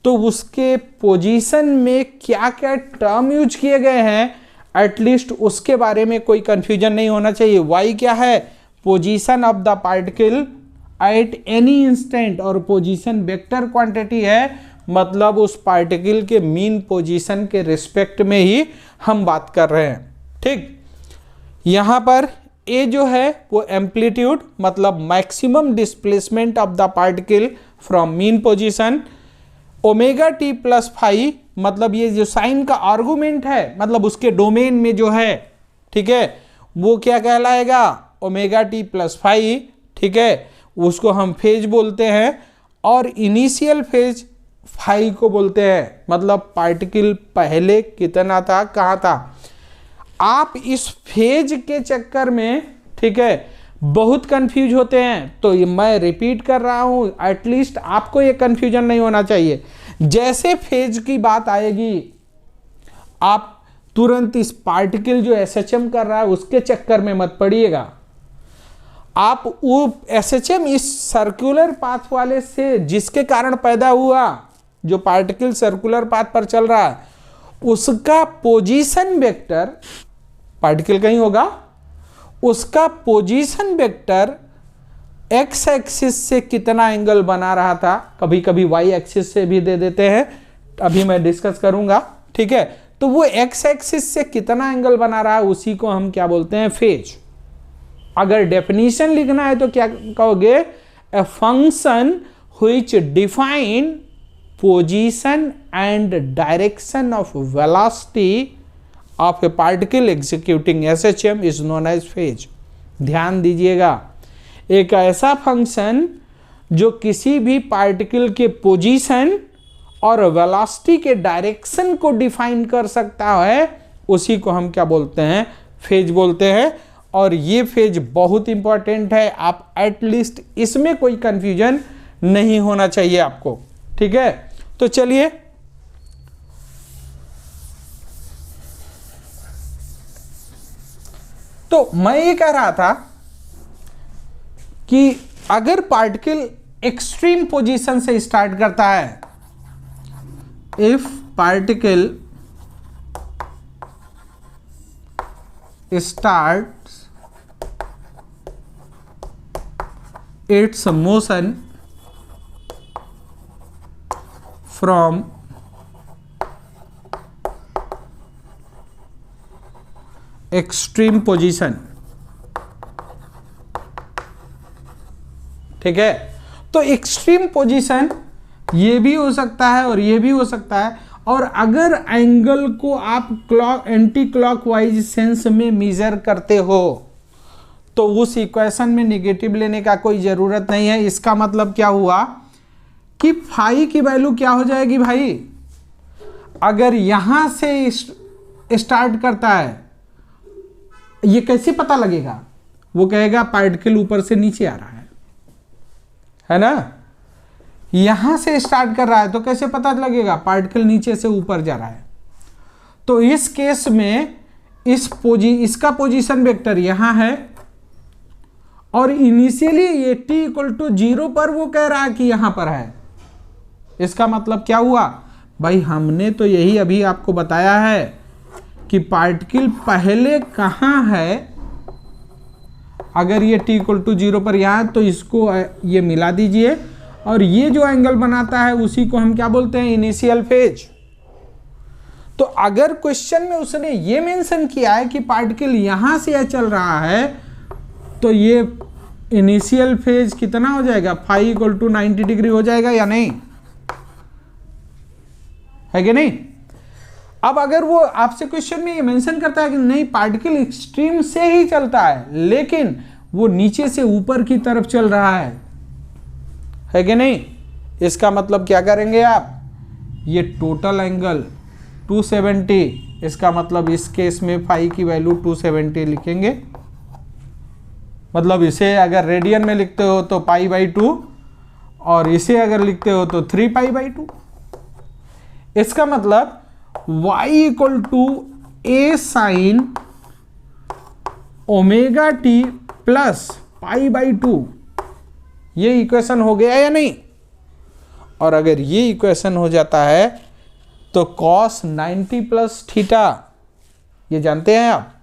तो उसके पोजीशन में क्या क्या टर्म यूज किए गए हैं, एटलीस्ट उसके बारे में कोई कंफ्यूजन नहीं होना चाहिए। y क्या है, position of the particle at any instant, और पोजीशन वेक्टर क्वांटिटी है, मतलब उस पार्टिकल के मीन पोजीशन के रिस्पेक्ट में ही हम बात कर रहे हैं, ठीक। यहां पर ए जो है वो एम्पलीट्यूड, मतलब maximum displacement of the particle from mean position. Omega t plus five, मतलब ये जो साइन का आर्गुमेंट है, मतलब उसके डोमेन में जो है, ठीक है, वो क्या कहलाएगा, ओमेगा टी प्लस फाइव, ठीक है। उसको हम फेज बोलते हैं। और इनिशियल फेज फाइव को बोलते हैं, मतलब पार्टिकल पहले कितना था, कहाँ था। आप इस फेज के चक्कर में, ठीक है, बहुत कंफ्यूज होते हैं। तो ये मैं रिपीट कर रहा हूं, एटलीस्ट आपको ये कंफ्यूजन नहीं होना चाहिए। जैसे फेज की बात आएगी, आप तुरंत इस पार्टिकल जो एसएचएम कर रहा है उसके चक्कर में मत पड़िएगा। आप वो एसएचएम इस सर्कुलर पाथ वाले से जिसके कारण पैदा हुआ, जो पार्टिकल सर्कुलर पाथ पर चल रहा है, उसका पोजीशन वेक्टर, पार्टिकल कहीं होगा, उसका पोजीशन वेक्टर एक्स एक्सिस से कितना एंगल बना रहा था, कभी कभी वाई एक्सिस से भी दे देते हैं, अभी मैं डिस्कस करूंगा, ठीक है। तो वो एक्स एक्सिस से कितना एंगल बना रहा है उसी को हम क्या बोलते हैं, फेज। अगर डेफिनेशन लिखना है तो क्या कहोगे, a function which define position and direction of velocity of a particle executing SHM is known as phase. ध्यान दीजिएगा, एक ऐसा फंक्शन जो किसी भी पार्टिकल के पोजीशन और वेलोसिटी के डायरेक्शन को डिफाइन कर सकता है, उसी को हम क्या बोलते हैं, फेज बोलते हैं। और ये फेज बहुत इंपॉर्टेंट है, आप एटलीस्ट इसमें कोई कंफ्यूजन नहीं होना चाहिए आपको, ठीक है। तो चलिए, तो मैं ये कह रहा था कि अगर पार्टिकल एक्सट्रीम पोजीशन से स्टार्ट करता है, if particle starts its motion from extreme position, ठीक है। तो एक्सट्रीम पोजीशन ये भी हो सकता है और ये भी हो सकता है। और अगर एंगल को आप एंटी क्लॉकवाइज सेंस में मेजर करते हो तो उस इक्वेशन में निगेटिव लेने का कोई जरूरत नहीं है। इसका मतलब क्या हुआ कि फाई की वैल्यू क्या हो जाएगी भाई, अगर यहां से स्टार्ट करता है, ये कैसे पता लगेगा, वो कहेगा पार्टिकल ऊपर से नीचे आ रहा है ना। यहां से स्टार्ट कर रहा है तो कैसे पता लगेगा, पार्टिकल नीचे से ऊपर जा रहा है। तो इस केस में इसका पोजीशन वेक्टर यहां है और इनिशियली ये t = 0 पर वो कह रहा है कि यहां पर है। इसका मतलब क्या हुआ भाई, हमने तो यही अभी आपको बताया है कि पार्टिकल पहले कहां है। अगर ये t = 0 पर यहां है तो इसको ये मिला दीजिए और ये जो एंगल बनाता है उसी को हम क्या बोलते हैं, इनिशियल फेज। तो अगर क्वेश्चन में उसने ये मेंशन किया है कि पार्टिकल यहां से चल रहा है तो ये इनिशियल फेज कितना हो जाएगा, फाई = 90 डिग्री हो जाएगा या नहीं, है कि नहीं। अब अगर वो आपसे क्वेश्चन में ये मेंशन करता है कि नहीं पार्टिकल एक्सट्रीम से ही चलता है लेकिन वो नीचे से ऊपर की तरफ चल रहा है कि नहीं, इसका मतलब क्या करेंगे आप, ये टोटल एंगल 270, इसका मतलब इस केस में फाई की वैल्यू 270 लिखेंगे। मतलब इसे अगर रेडियन में लिखते हो तो π/2 और इसे अगर लिखते हो तो 3π/2। इसका मतलब y = a sin ωt plus π/2, ये इक्वेशन हो गया या नहीं। और अगर ये इक्वेशन हो जाता है तो cos 90 + थीटा, ये जानते हैं आप,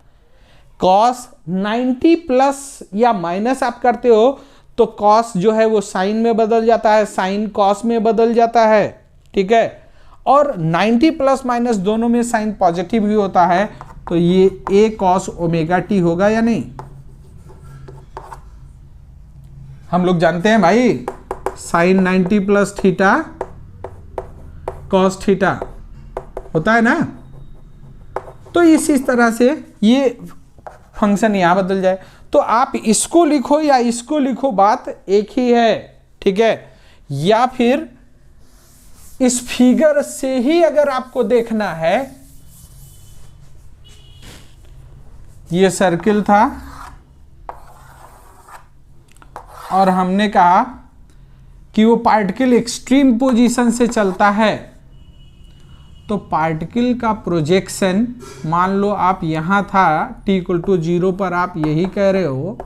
cos 90 प्लस या माइनस आप करते हो तो cos जो है वो साइन में बदल जाता है, साइन cos में बदल जाता है, ठीक है। और 90 प्लस माइनस दोनों में साइन पॉजिटिव भी होता है, तो ये a cos ωt होगा या नहीं। हम लोग जानते हैं भाई साइन 90 + थीटा cos थीटा होता है ना। तो इसी तरह से ये फंक्शन यहां बदल जाए, तो आप इसको लिखो या इसको लिखो, बात एक ही है, ठीक है। या फिर इस फिगर से ही अगर आपको देखना है ये सर्किल था और हमने कहा कि वो पार्टिकल एक्सट्रीम पोजीशन से चलता है, तो पार्टिकल का प्रोजेक्शन, मान लो आप यहां था t = 0 पर, आप यही कह रहे हो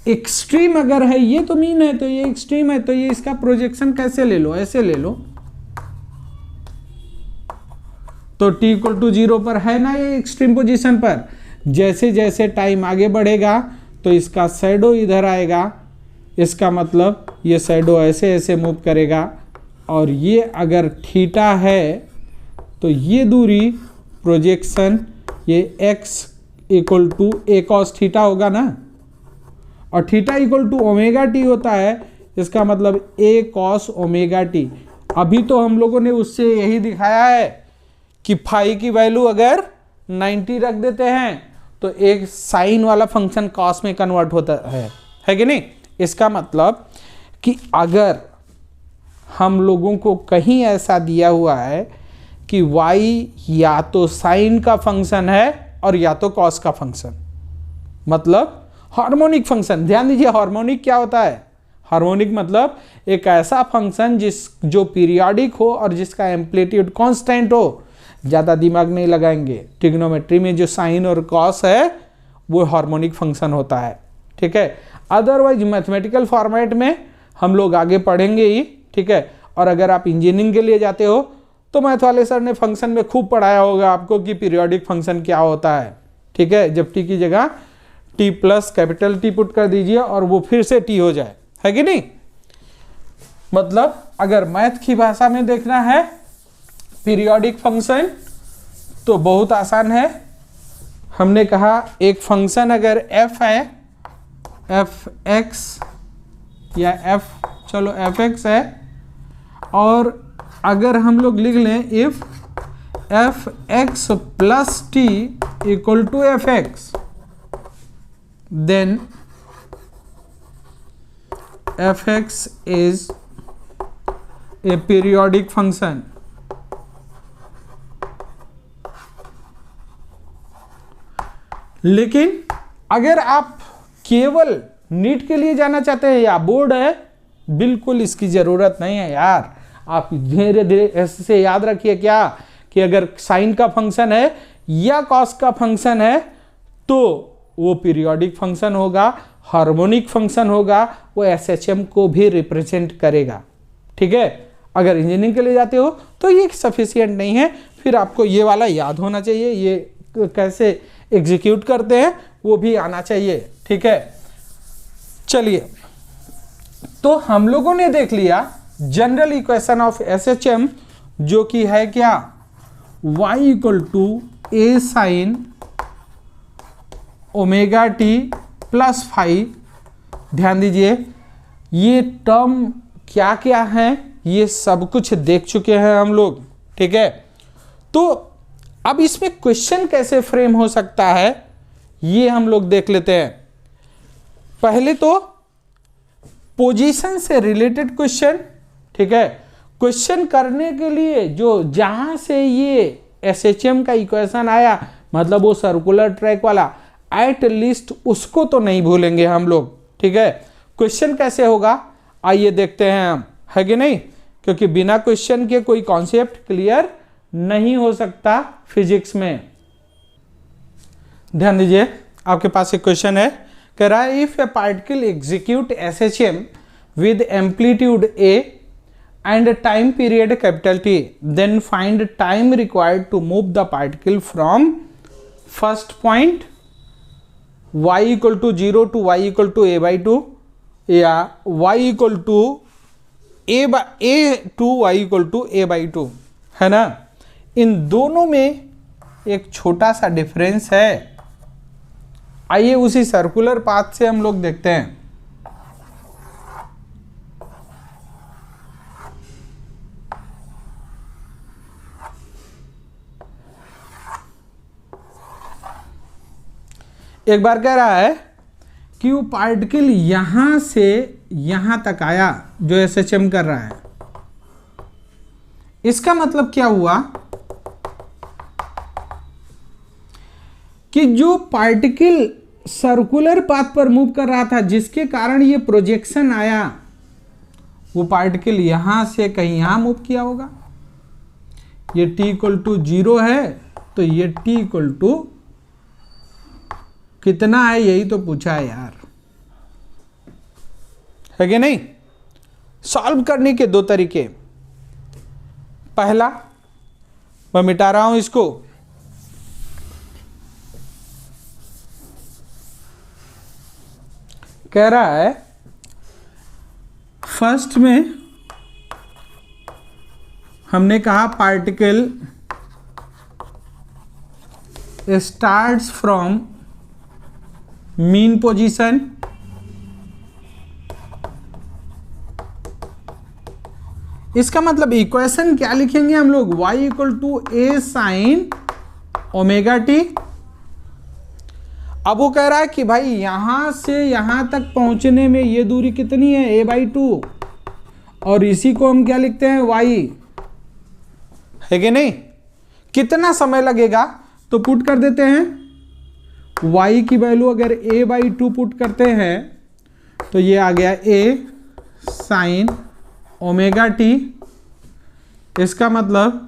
एक्सट्रीम अगर है, ये तो मीन है, तो ये एक्सट्रीम है, तो ये इसका प्रोजेक्शन कैसे ले लो, ऐसे ले लो, तो t = 0 पर है ना ये एक्सट्रीम पोजीशन पर। जैसे जैसे टाइम आगे बढ़ेगा तो इसका शैडो इधर आएगा, इसका मतलब ये शैडो ऐसे ऐसे मूव करेगा, और ये अगर थीटा है तो ये दूरी प्रोजेक्शन ये x = a cos थीटा होगा ना, और थीटा = ओमेगा टी होता है, इसका मतलब a cos ओमेगा टी। अभी तो हम लोगों ने उससे यही दिखाया है कि फाई की वैल्यू अगर 90 रख देते हैं तो एक साइन वाला फंक्शन कॉस में कन्वर्ट होता है कि नहीं। इसका मतलब कि अगर हम लोगों को कहीं ऐसा दिया हुआ है कि y या तो साइन का फंक्शन है और या तो कॉस का फंक्शन, मतलब हार्मोनिक फंक्शन। ध्यान दीजिए हार्मोनिक क्या होता है, हार्मोनिक मतलब एक ऐसा फंक्शन जो पीरियोडिक हो और जिसका एम्पलीट्यूड कांस्टेंट हो। ज़्यादा दिमाग नहीं लगाएंगे, ट्रिग्नोमेट्री में जो साइन और कॉस है वो हार्मोनिक फंक्शन होता है, ठीक है। अदरवाइज मैथमेटिकल फॉर्मेट में हम लोग आगे पढ़ेंगे ही, ठीक है। और अगर आप इंजीनियरिंग के लिए जाते हो तो मैथ वाले सर ने फंक्शन में खूब पढ़ाया होगा आपको कि पीरियोडिक फंक्शन क्या होता है, ठीक है। जब टी की जगह T plus capital T put कर दीजिए और वो फिर से टी हो जाए, है कि नहीं। मतलब अगर मैथ की भाषा में देखना है पीरियोडिक फंक्शन तो बहुत आसान है। हमने कहा एक फंक्शन अगर f है, एफ एक्स या चलो एफ एक्स है, और अगर हम लोग लिख लें if f x plus t = f x, then f x is a periodic function. लेकिन अगर आप केवल नीट के लिए जाना चाहते हैं या बोर्ड है, बिल्कुल इसकी जरूरत नहीं है यार। आप धीरे धीरे ऐसे याद रखिए क्या कि अगर साइन का फंक्शन है या कॉस का फंक्शन है तो वो पीरियोडिक फंक्शन होगा, हार्मोनिक फंक्शन होगा, वो एसएचएम को भी रिप्रेजेंट करेगा, ठीक है। अगर इंजीनियरिंग के लिए जाते हो तो ये सफिशिएंट नहीं है, फिर आपको ये वाला याद होना चाहिए, ये कैसे एग्जीक्यूट करते हैं वो भी आना चाहिए, ठीक है। चलिए, तो हम लोगों ने देख लिया जनरल इक्वेशन ऑफ एसएचएम, जो कि है क्या, y = a sin omega t plus phi. ध्यान दीजिए ये टर्म क्या क्या है ये सब कुछ देख चुके हैं हम लोग, ठीक है। तो अब इसमें क्वेश्चन कैसे फ्रेम हो सकता है ये हम लोग देख लेते हैं। पहले तो पोजीशन से रिलेटेड क्वेश्चन, ठीक है। क्वेश्चन करने के लिए जो जहां से ये एसएचएम का इक्वेशन आया, मतलब वो सर्कुलर ट्रैक वाला, एट लीस्ट उसको तो नहीं भूलेंगे हम लोग, ठीक है। क्वेश्चन कैसे होगा आइए देखते हैं हम, है कि नहीं, क्योंकि बिना क्वेश्चन के कोई कॉन्सेप्ट क्लियर नहीं हो सकता फिजिक्स में। ध्यान दीजिए आपके पास एक क्वेश्चन है, कह रहा है if a particle execute SHM with amplitude A and time period T, then find time required to move the particle from first point y = 0 to y = a/2 या y = a to y = a/2, है ना। इन दोनों में एक छोटा सा difference है। आइए उसी सर्कुलर पाथ से हम लोग देखते हैं। एक बार कह रहा है कि वो पार्टिकल यहां से यहां तक आया जो एसएचएम कर रहा है। इसका मतलब क्या हुआ कि जो पार्टिकल सर्कुलर पाथ पर मूव कर रहा था, जिसके कारण ये प्रोजेक्शन आया, वो पार्टिकल यहां से कहीं यहां मूव किया होगा। ये t इक्वल टू 0 है, तो ये t इक्वल टू कितना है, यही तो पूछा है यार, है कि नहीं। सॉल्व करने के दो तरीके। पहला, मैं मिटा रहा हूं इसको, कह रहा है फर्स्ट में हमने कहा particle starts from mean position, इसका मतलब इक्वेशन क्या लिखेंगे हम लोग, y equal to A sine omega t. अब वो कह रहा है कि भाई यहां से यहां तक पहुंचने में ये दूरी कितनी है, a/2, और इसी को हम क्या लिखते हैं, y, है कि नहीं। कितना समय लगेगा, तो पुट कर देते हैं, y की वैल्यू अगर a/2 पुट करते हैं तो ये आ गया a साइन ओमेगा टी। इसका मतलब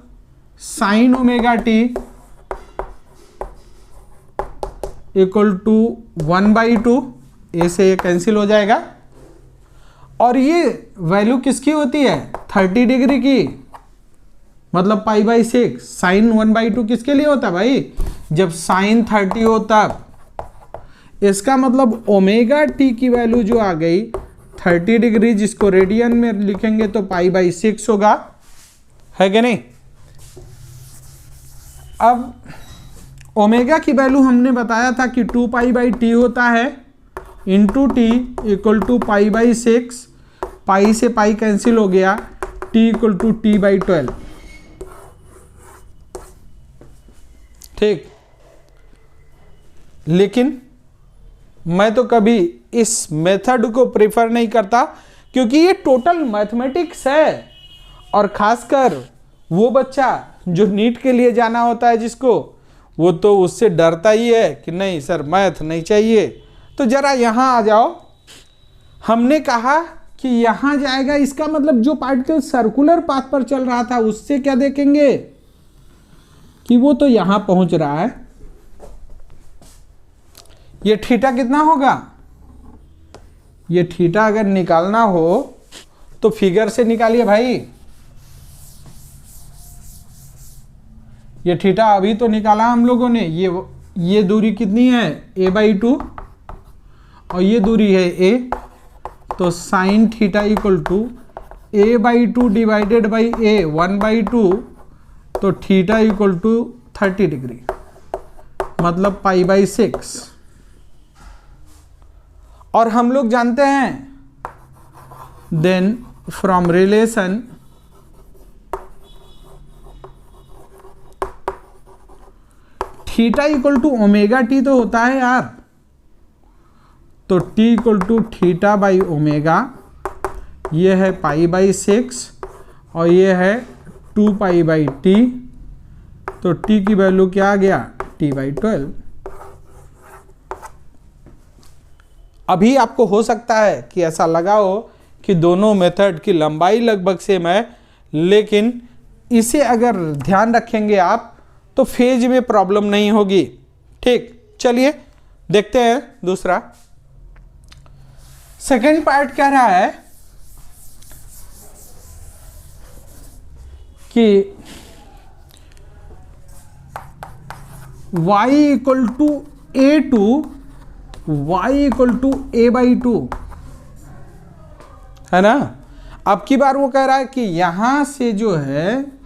sine omega t equal to 1/2, a से ये कैंसिल हो जाएगा। और ये वैल्यू किसकी होती है, 30 डिग्री की, मतलब π/6। साइन 1/2 किसके लिए होता है भाई, जब साइन 30 हो तब। इसका मतलब ओमेगा टी की वैल्यू जो आ गई 30 डिग्री, जिसको रेडियन में लिखेंगे तो π/6 होगा, है कि नहीं। अब ओमेगा की वैल्यू हमने बताया था कि 2π/t होता है, इंटू टी इक्वल टू π/6, पाई से पाई कैंसिल हो गया, t इक्वल टू t/12। ठीक, लेकिन मैं तो कभी इस मेथड को प्रेफर नहीं करता, क्योंकि ये टोटल मैथमेटिक्स है, और खासकर वो बच्चा जो नीट के लिए जाना होता है जिसको, वो तो उससे डरता ही है कि नहीं सर मैथ नहीं चाहिए। तो जरा यहाँ आ जाओ, हमने कहा कि यहाँ जाएगा, इसका मतलब जो पार्टिकल सर्कुलर पाथ पर चल रहा था उससे क्या देखेंगे कि वो तो यहाँ पहुँच रहा है। ये थीटा कितना होगा, ये थीटा अगर निकालना हो तो फिगर से निकालिए भाई। ये थीटा अभी तो निकाला हम लोगों ने, ये दूरी कितनी है, a/2, और ये दूरी है a, तो sine theta equal to a/2 divided by a 1/2, तो थीटा इक्वल टू 30 डिग्री, मतलब π/6। और हम लोग जानते हैं then from relation theta equal to omega t तो होता है यार, तो t equal to theta by omega, ये है π/6 और ये है 2π/t, तो t की वैल्यू क्या आ गया, t/12। अभी आपको हो सकता है कि ऐसा लगा हो कि दोनों मेथड की लंबाई लगभग सेम है, लेकिन इसे अगर ध्यान रखेंगे आप तो फेज में प्रॉब्लम नहीं होगी। ठीक, चलिए देखते हैं दूसरा। सेकेंड पार्ट कह रहा है कि y equal to a2, y equal to a/2, है ना। अब की बार वो कह रहा है कि यहां से जो है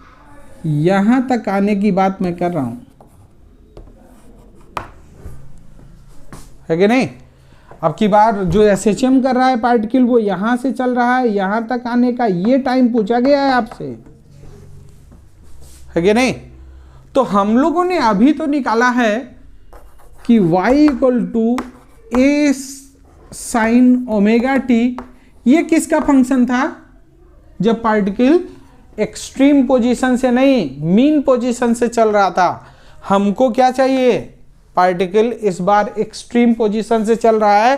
यहां तक आने की बात मैं कर रहा हूं, है कि नहीं। अब की बार जो SHM कर रहा है पार्टिकल, वो यहां से चल रहा है, यहां तक आने का ये टाइम पूछा गया है आपसे, है कि नहीं। तो हम लोगों ने अभी तो निकाला है कि y equal to a sine omega t, ये किसका फंक्शन था, जब पार्टिकल एक्सट्रीम पोजीशन से नहीं मीन पोजीशन से चल रहा था। हमको क्या चाहिए, पार्टिकल इस बार एक्सट्रीम पोजीशन से चल रहा है,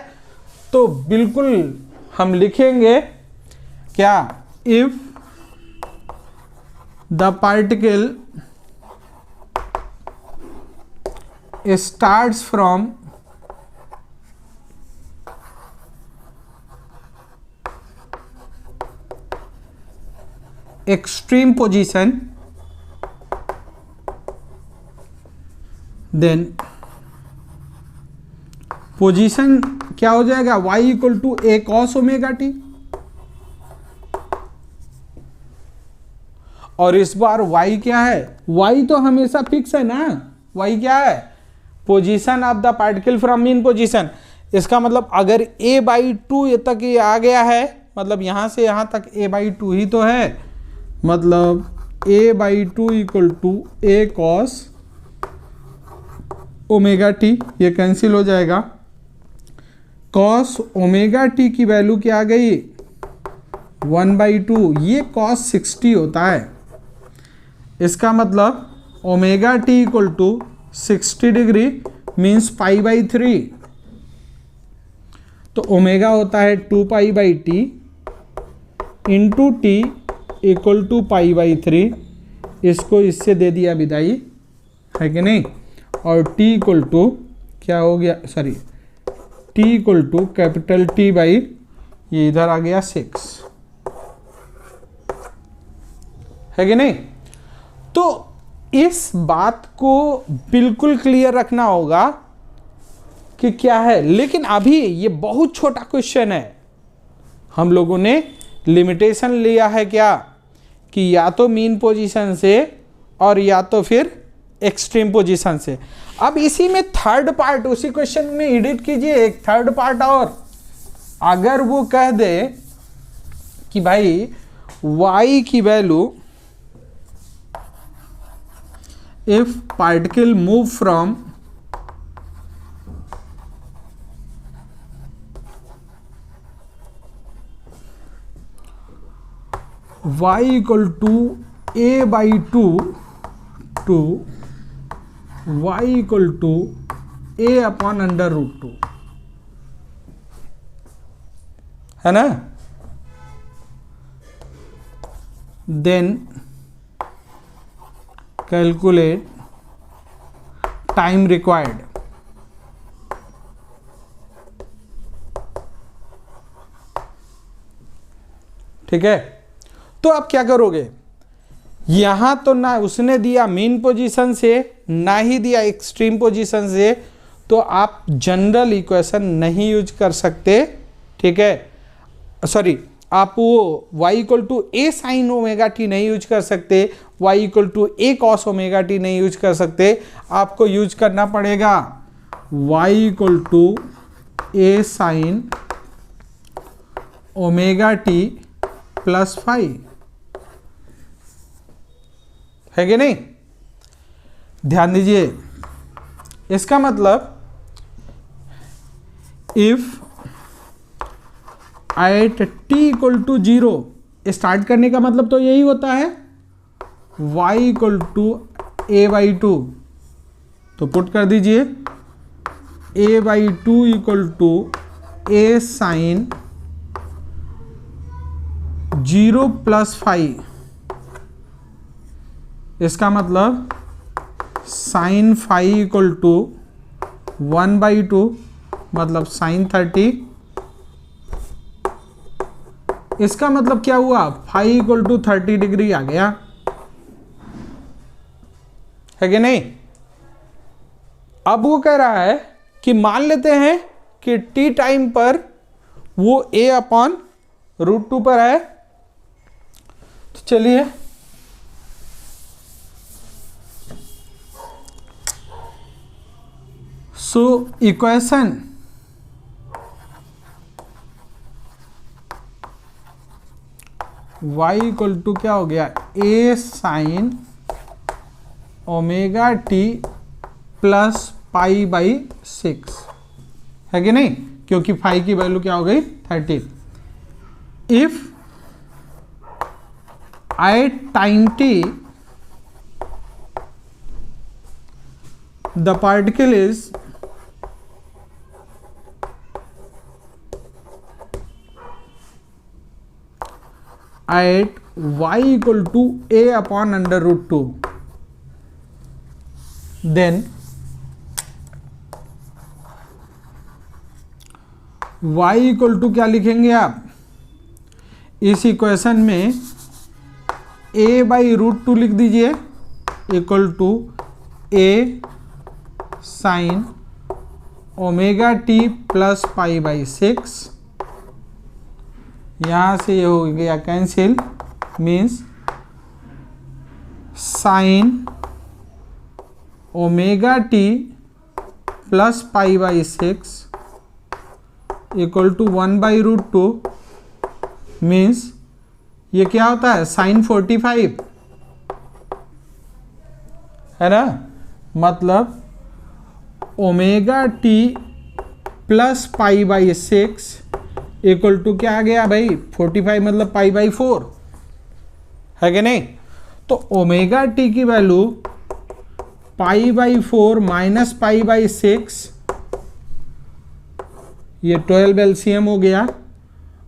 तो बिल्कुल हम लिखेंगे क्या, if the particle starts from extreme position, then position क्या हो जाएगा, y equal to a cos omega t, और इस बार y क्या है, y तो हमेशा फिक्स है ना, y क्या है, position of the particle from mean position. इसका मतलब अगर a बाई टू तक ये आ गया है, मतलब यहां से यहां तक a बाई टू ही तो है, मतलब a by two equal to a cos omega t, ये कैंसिल हो जाएगा। कॉस ओमेगा टी की वैल्यू क्या आ गई, 1/2, ये कॉस 60 होता है। इसका मतलब omega t equal to 60 degree means π/3, तो ओमेगा होता है 2π/t into t equal to π/3, इसको इससे दे दिया विदाई, है कि नहीं, और t इक्वल टू क्या हो गया, sorry t equal to capital T by, ये इधर आ गया 6, है कि नहीं। तो इस बात को बिल्कुल क्लियर रखना होगा कि क्या है, लेकिन अभी ये बहुत छोटा क्वेश्चन है, हम लोगों ने लिमिटेशन लिया है क्या, कि या तो मीन पोजीशन से और या तो फिर एक्सट्रीम पोजीशन से। अब इसी में थर्ड पार्ट, उसी क्वेश्चन में एडिट कीजिए एक थर्ड पार्ट, और अगर वो कह दे कि भाई y की वैल्यू, if particle move from y equal to a/2 to y equal to a/√2, है ना, देन कैलकुलेट टाइम रिक्वायर्ड। ठीक है, तो आप क्या करोगे, यहां तो ना उसने दिया मीन पोजीशन से, ना ही दिया एक्सट्रीम पोजीशन से, तो आप जनरल इक्वेशन नहीं यूज कर सकते। ठीक है, सॉरी, आप वो y equal to a sine omega t नहीं यूज कर सकते, y equal to a cos omega t नहीं यूज कर सकते, आपको यूज करना पड़ेगा y equal to a sine omega t plus 5, है कि नहीं। ध्यान दीजिए, इसका मतलब if at t equal to 0, start करने का मतलब तो यही होता है, y इक्वल टू a/2, तो पुट कर दीजिए a/2 equal to a sine 0 plus 5, इसका मतलब साइन 5 इक्वल टू 1/2, मतलब साइन 30, इसका मतलब क्या हुआ, 5 इक्वल टू 30 डिग्री आ गया, है कि नहीं। अब वो कह रहा है कि मान लेते हैं कि t टाइम पर वो a/√2 पर है, तो चलिए so equation y equal to क्या हो गया, a sine omega t plus π/6, है कि नहीं, क्योंकि 5 की वैल्यू क्या हो गई 30। If at time t the particle is at y equal to a upon under root 2, then y equal to क्या लिखेंगे आप इस इक्वेशन में a बाई रूट 2 लिख दीजिए equal to a sine omega t plus pi by 6, यहाँ से ये हो गया cancel, means sine omega t plus pi by 6 equal to 1 by root 2, means ये क्या होता है साइन 45 है ना, मतलब omega t plus pi by 6 equal to क्या आ गया भाई 45, मतलब पाई बाई 4 है कि नहीं। तो ओमेगा टी की value pi by 4 minus pi by 6, ये 12 एलसीएम हो गया,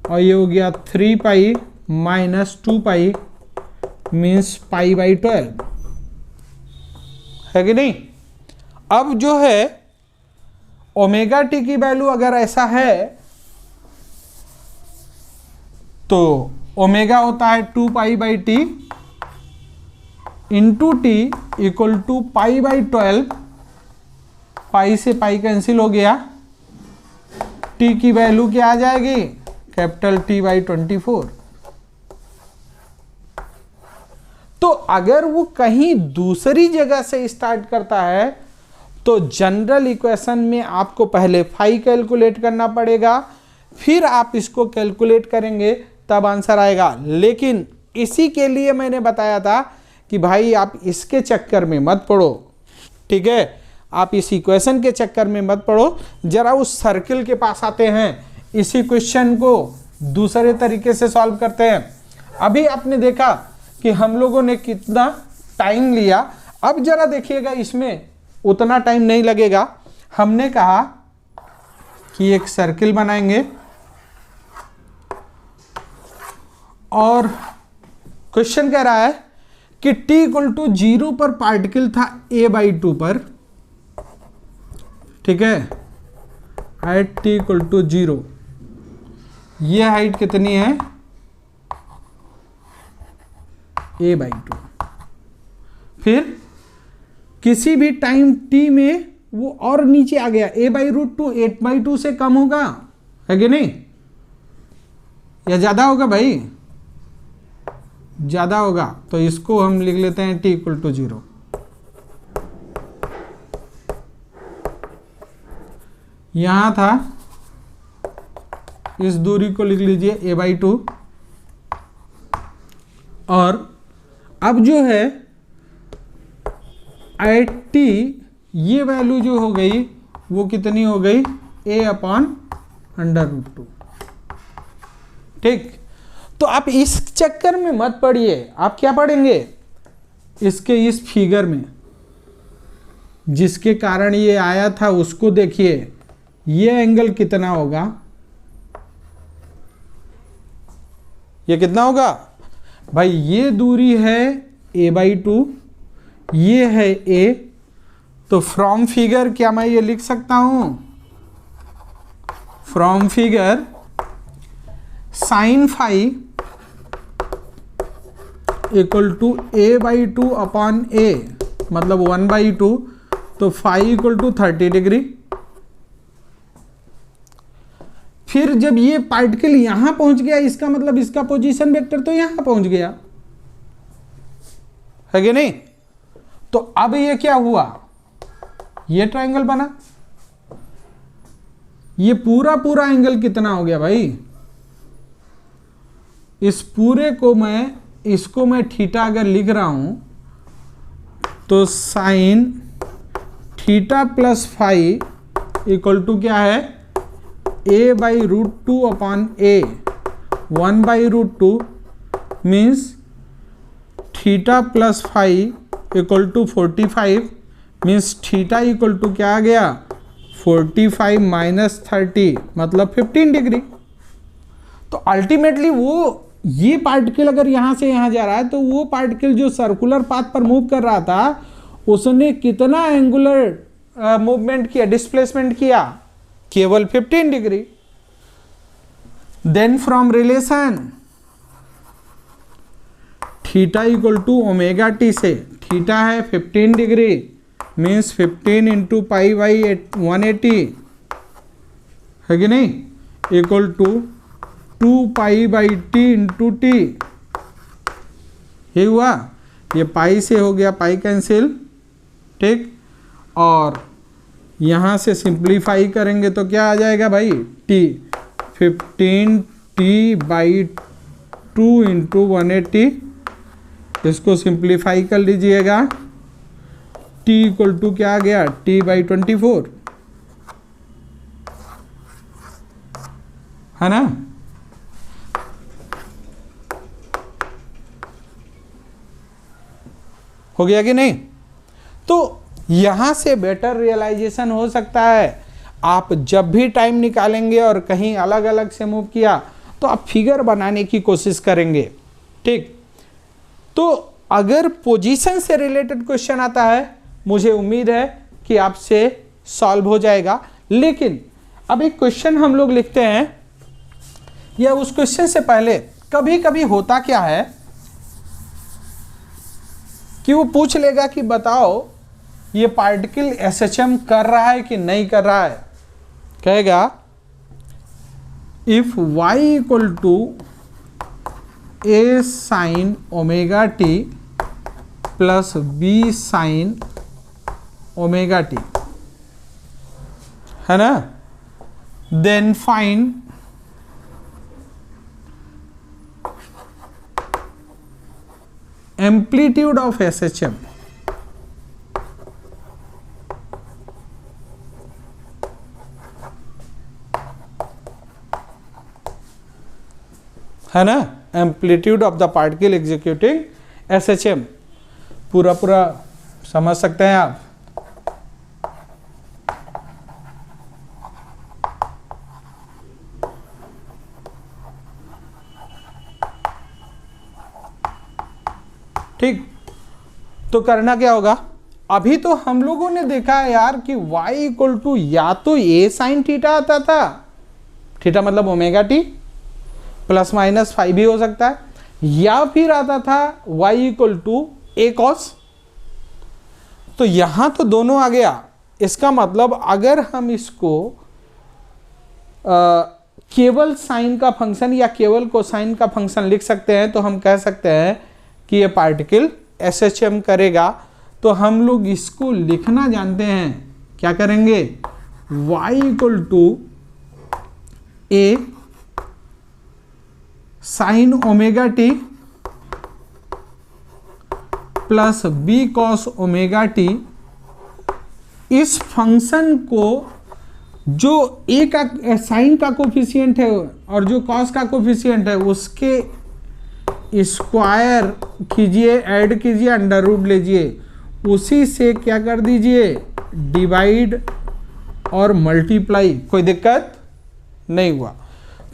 और ये हो गया 3 pi minus 2 pi, means pi by 12 है कि नहीं। अब जो है ओमेगा टी की वैल्यू अगर ऐसा है तो ओमेगा होता है 2 pi by t into t equal to pi by 12, pi से पाई कैंसिल हो गया, टी की वैल्यू क्या आ जाएगी कैपिटल टी बाई 24। तो अगर वो कहीं दूसरी जगह से स्टार्ट करता है तो जनरल इक्वेशन में आपको पहले फाई कैलकुलेट करना पड़ेगा, फिर आप इसको कैलकुलेट करेंगे तब आंसर आएगा। लेकिन इसी के लिए मैंने बताया था कि भाई आप इसके चक्कर में मत पड़ो, ठीक है, आप इस इक्वेशन के चक्कर में मत पड़ो, जरा उस सर्किल के पास आते हैं, इसी क्वेश्चन को दूसरे तरीके से सॉल्व करते हैं। अभी आपने देखा कि हम लोगों ने कितना टाइम लिया, अब जरा देखिएगा इसमें उतना टाइम नहीं लगेगा। हमने कहा कि एक सर्किल बनाएंगे और क्वेश्चन कह रहा है कि t इक्वल टू 0 पर पार्टिकल था a बाई 2 पर, ठीक है, हाइट t इक्वल टू 0, ये हाइट कितनी है a बाई 2, फिर किसी भी टाइम t में वो और नीचे आ गया, a बाई रूट 2 8 बाई 2 से कम होगा, है कि नहीं, या ज़्यादा होगा भाई, ज़्यादा होगा, तो इसको हम लिख लेते हैं t इक्वल टू 0। यहाँ था, इस दूरी को लिख लीजिए a बाई 2, और अब जो है एट t ये वैल्यू जो हो गई वो कितनी हो गई a अपॉन अंडर रूट 2, ठीक। तो आप इस चक्कर में मत पढ़िए, आप क्या पढ़ेंगे इसके इस फिगर में जिसके कारण ये आया था उसको देखिए, ये एंगल कितना होगा, ये कितना होगा भाई, ये दूरी है a बाई 2, ये है a, तो फ्रॉम फिगर क्या मैं ये लिख सकता हूं, from figure sine phi equal to a by 2 upon a, मतलब 1 बाई 2, तो फाई इक्वल टू 30 डिग्री। फिर जब ये पार्टिकल यहां पहुंच गया, इसका मतलब इसका पोजीशन वेक्टर तो यहां पहुंच गया, है कि नहीं। तो अब ये क्या हुआ, ये ट्रायंगल बना, ये पूरा पूरा एंगल कितना हो गया भाई, इस पूरे को मैं, इसको मैं थीटा अगर लिख रहा हूं तो sine theta plus phi equal to क्या है a by root 2 upon a, 1 by root 2, means theta plus phi equal to 45, means theta equal to क्या आ गया 45 माइनस 30 मतलब 15 डिग्री। तो अल्टीमेटली वो ये पार्टिकल अगर यहां से यहां जा रहा है तो वो पार्टिकल जो सर्कुलर पाथ पर मूव कर रहा था उसने कितना एंगुलर मूवमेंट किया, डिस्प्लेसमेंट किया, केवल 15 degree. Then from relation theta equal to omega t से, थीटा है 15 degree means 15 into pi by 180 है कि नहीं, equal to 2 pi by t into t. ये हुआ, ये पाई से हो गया पाई कैंसिल, ठीक, और यहाँ से सिंप्लीफाई करेंगे तो क्या आ जाएगा भाई टी, 15 टी बाई 2 इंटू 180, इसको सिंप्लीफाई कर लीजिएगा, t इक्वल टू क्या आ गया t बाई 24, है ना। हो गया कि नहीं। तो यहां से बेटर रियलाइजेशन हो सकता है। आप जब भी टाइम निकालेंगे और कहीं अलग अलग से मूव किया तो आप फिगर बनाने की कोशिश करेंगे, ठीक। तो अगर पोजीशन से रिलेटेड क्वेश्चन आता है मुझे उम्मीद है कि आपसे सॉल्व हो जाएगा। लेकिन अब एक क्वेश्चन हम लोग लिखते हैं, या उस क्वेश्चन से पहले कभी कभी होता क्या है कि वो पूछ लेगा कि बताओ ये पार्टिकल एसएचएम कर रहा है कि नहीं कर रहा है। कहेगा if y equal to a sine omega t plus b sine omega t, है ना, then find amplitude of SHM. है ना, amplitude of the particle executing SHM. पूरा समझ सकते हैं आप। ठीक, तो करना क्या होगा, अभी तो हम लोगों ने देखा है यार कि y इक्वल टू या तो a साइन थीटा आता था, थीटा मतलब ओमेगा टी, प्लस माइनस 5 भी हो सकता है, या फिर आता था y equal to a cos. तो यहां तो दोनों आ गया। इसका मतलब अगर हम इसको केवल साइन का फंक्शन या केवल कोसाइन का फंक्शन लिख सकते हैं तो हम कह सकते हैं कि ये पार्टिकल एसएचएम करेगा। तो हम लोग इसको लिखना जानते हैं, क्या करेंगे, y equal to a sine omega t plus b cos omega t. इस फंक्शन को जो a का साइन का कोफिशिएंट है और जो कॉस का कोफिशिएंट है उसके स्क्वायर कीजिए, ऐड कीजिए, अंडर रूट लीजिए, उसी से क्या कर दीजिए डिवाइड और मल्टीप्लाई, कोई दिक्कत नहीं हुआ।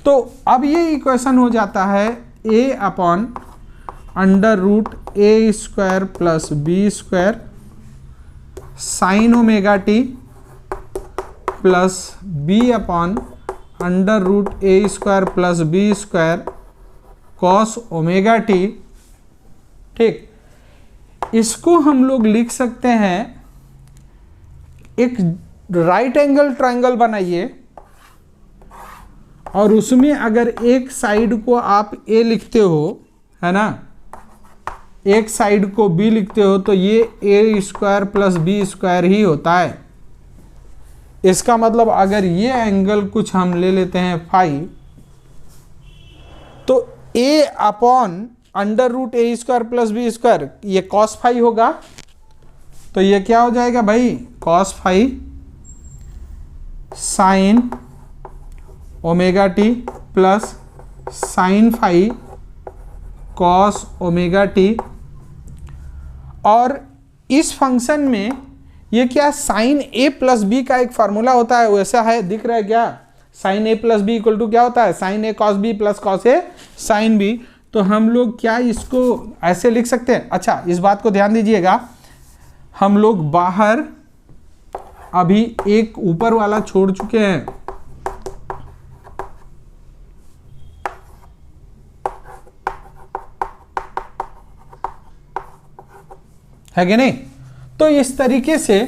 तो अब ये इक्वेशन हो जाता है a upon under root a square plus B square sine omega t plus b upon under root a square plus B square cos omega t. ठीक, इसको हम लोग लिख सकते हैं, एक राइट एंगल ट्रायंगल बनाइए और उसमें अगर एक साइड को आप ए लिखते हो, है ना, एक साइड को बी लिखते हो तो ये ए स्क्वायर प्लस बी स्क्वायर ही होता है। इसका मतलब अगर ये एंगल कुछ हम ले लेते हैं फाई, तो a upon under root a square plus B square ये कॉस फाई होगा। तो ये क्या हो जाएगा भाई, cos phi sine omega t plus sine phi cos omega t. और इस फंक्शन में ये क्या साइन ए प्लस बी का एक फार्मूला होता है, वैसा है, दिख रहा है क्या? Sine a plus b equal to क्या होता है? Sine a cos b plus cos a sine b. तो हम लोग क्या इसको ऐसे लिख सकते हैं? अच्छा, इस बात को ध्यान दीजिएगा, हम लोग बाहर अभी एक ऊपर वाला छोड़ चुके हैं, है कि नहीं? तो इस तरीके से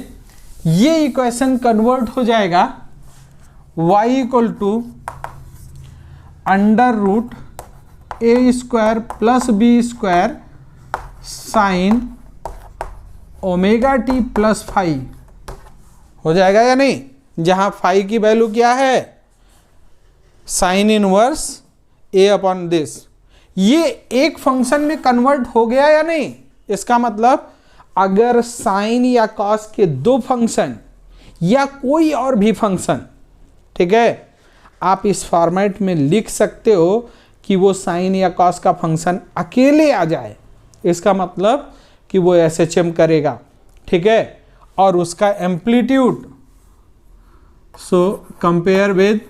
ये इक्वेशन कन्वर्ट हो जाएगा y equal to under root a square plus B square sine omega t plus five हो जाएगा या नहीं? जहां फाइव की वैल्यू क्या है? Sine inverse A upon this. ये एक फंक्शन में कन्वर्ट हो गया या नहीं? इसका मतलब अगर साइन या कॉस के दो फंक्शन या कोई और भी फंक्शन, ठीक है, आप इस फॉर्मेट में लिख सकते हो कि वो साइन या कॉस का फंक्शन अकेले आ जाए, इसका मतलब कि वो एसएचएम करेगा, ठीक है, और उसका amplitude, so compare with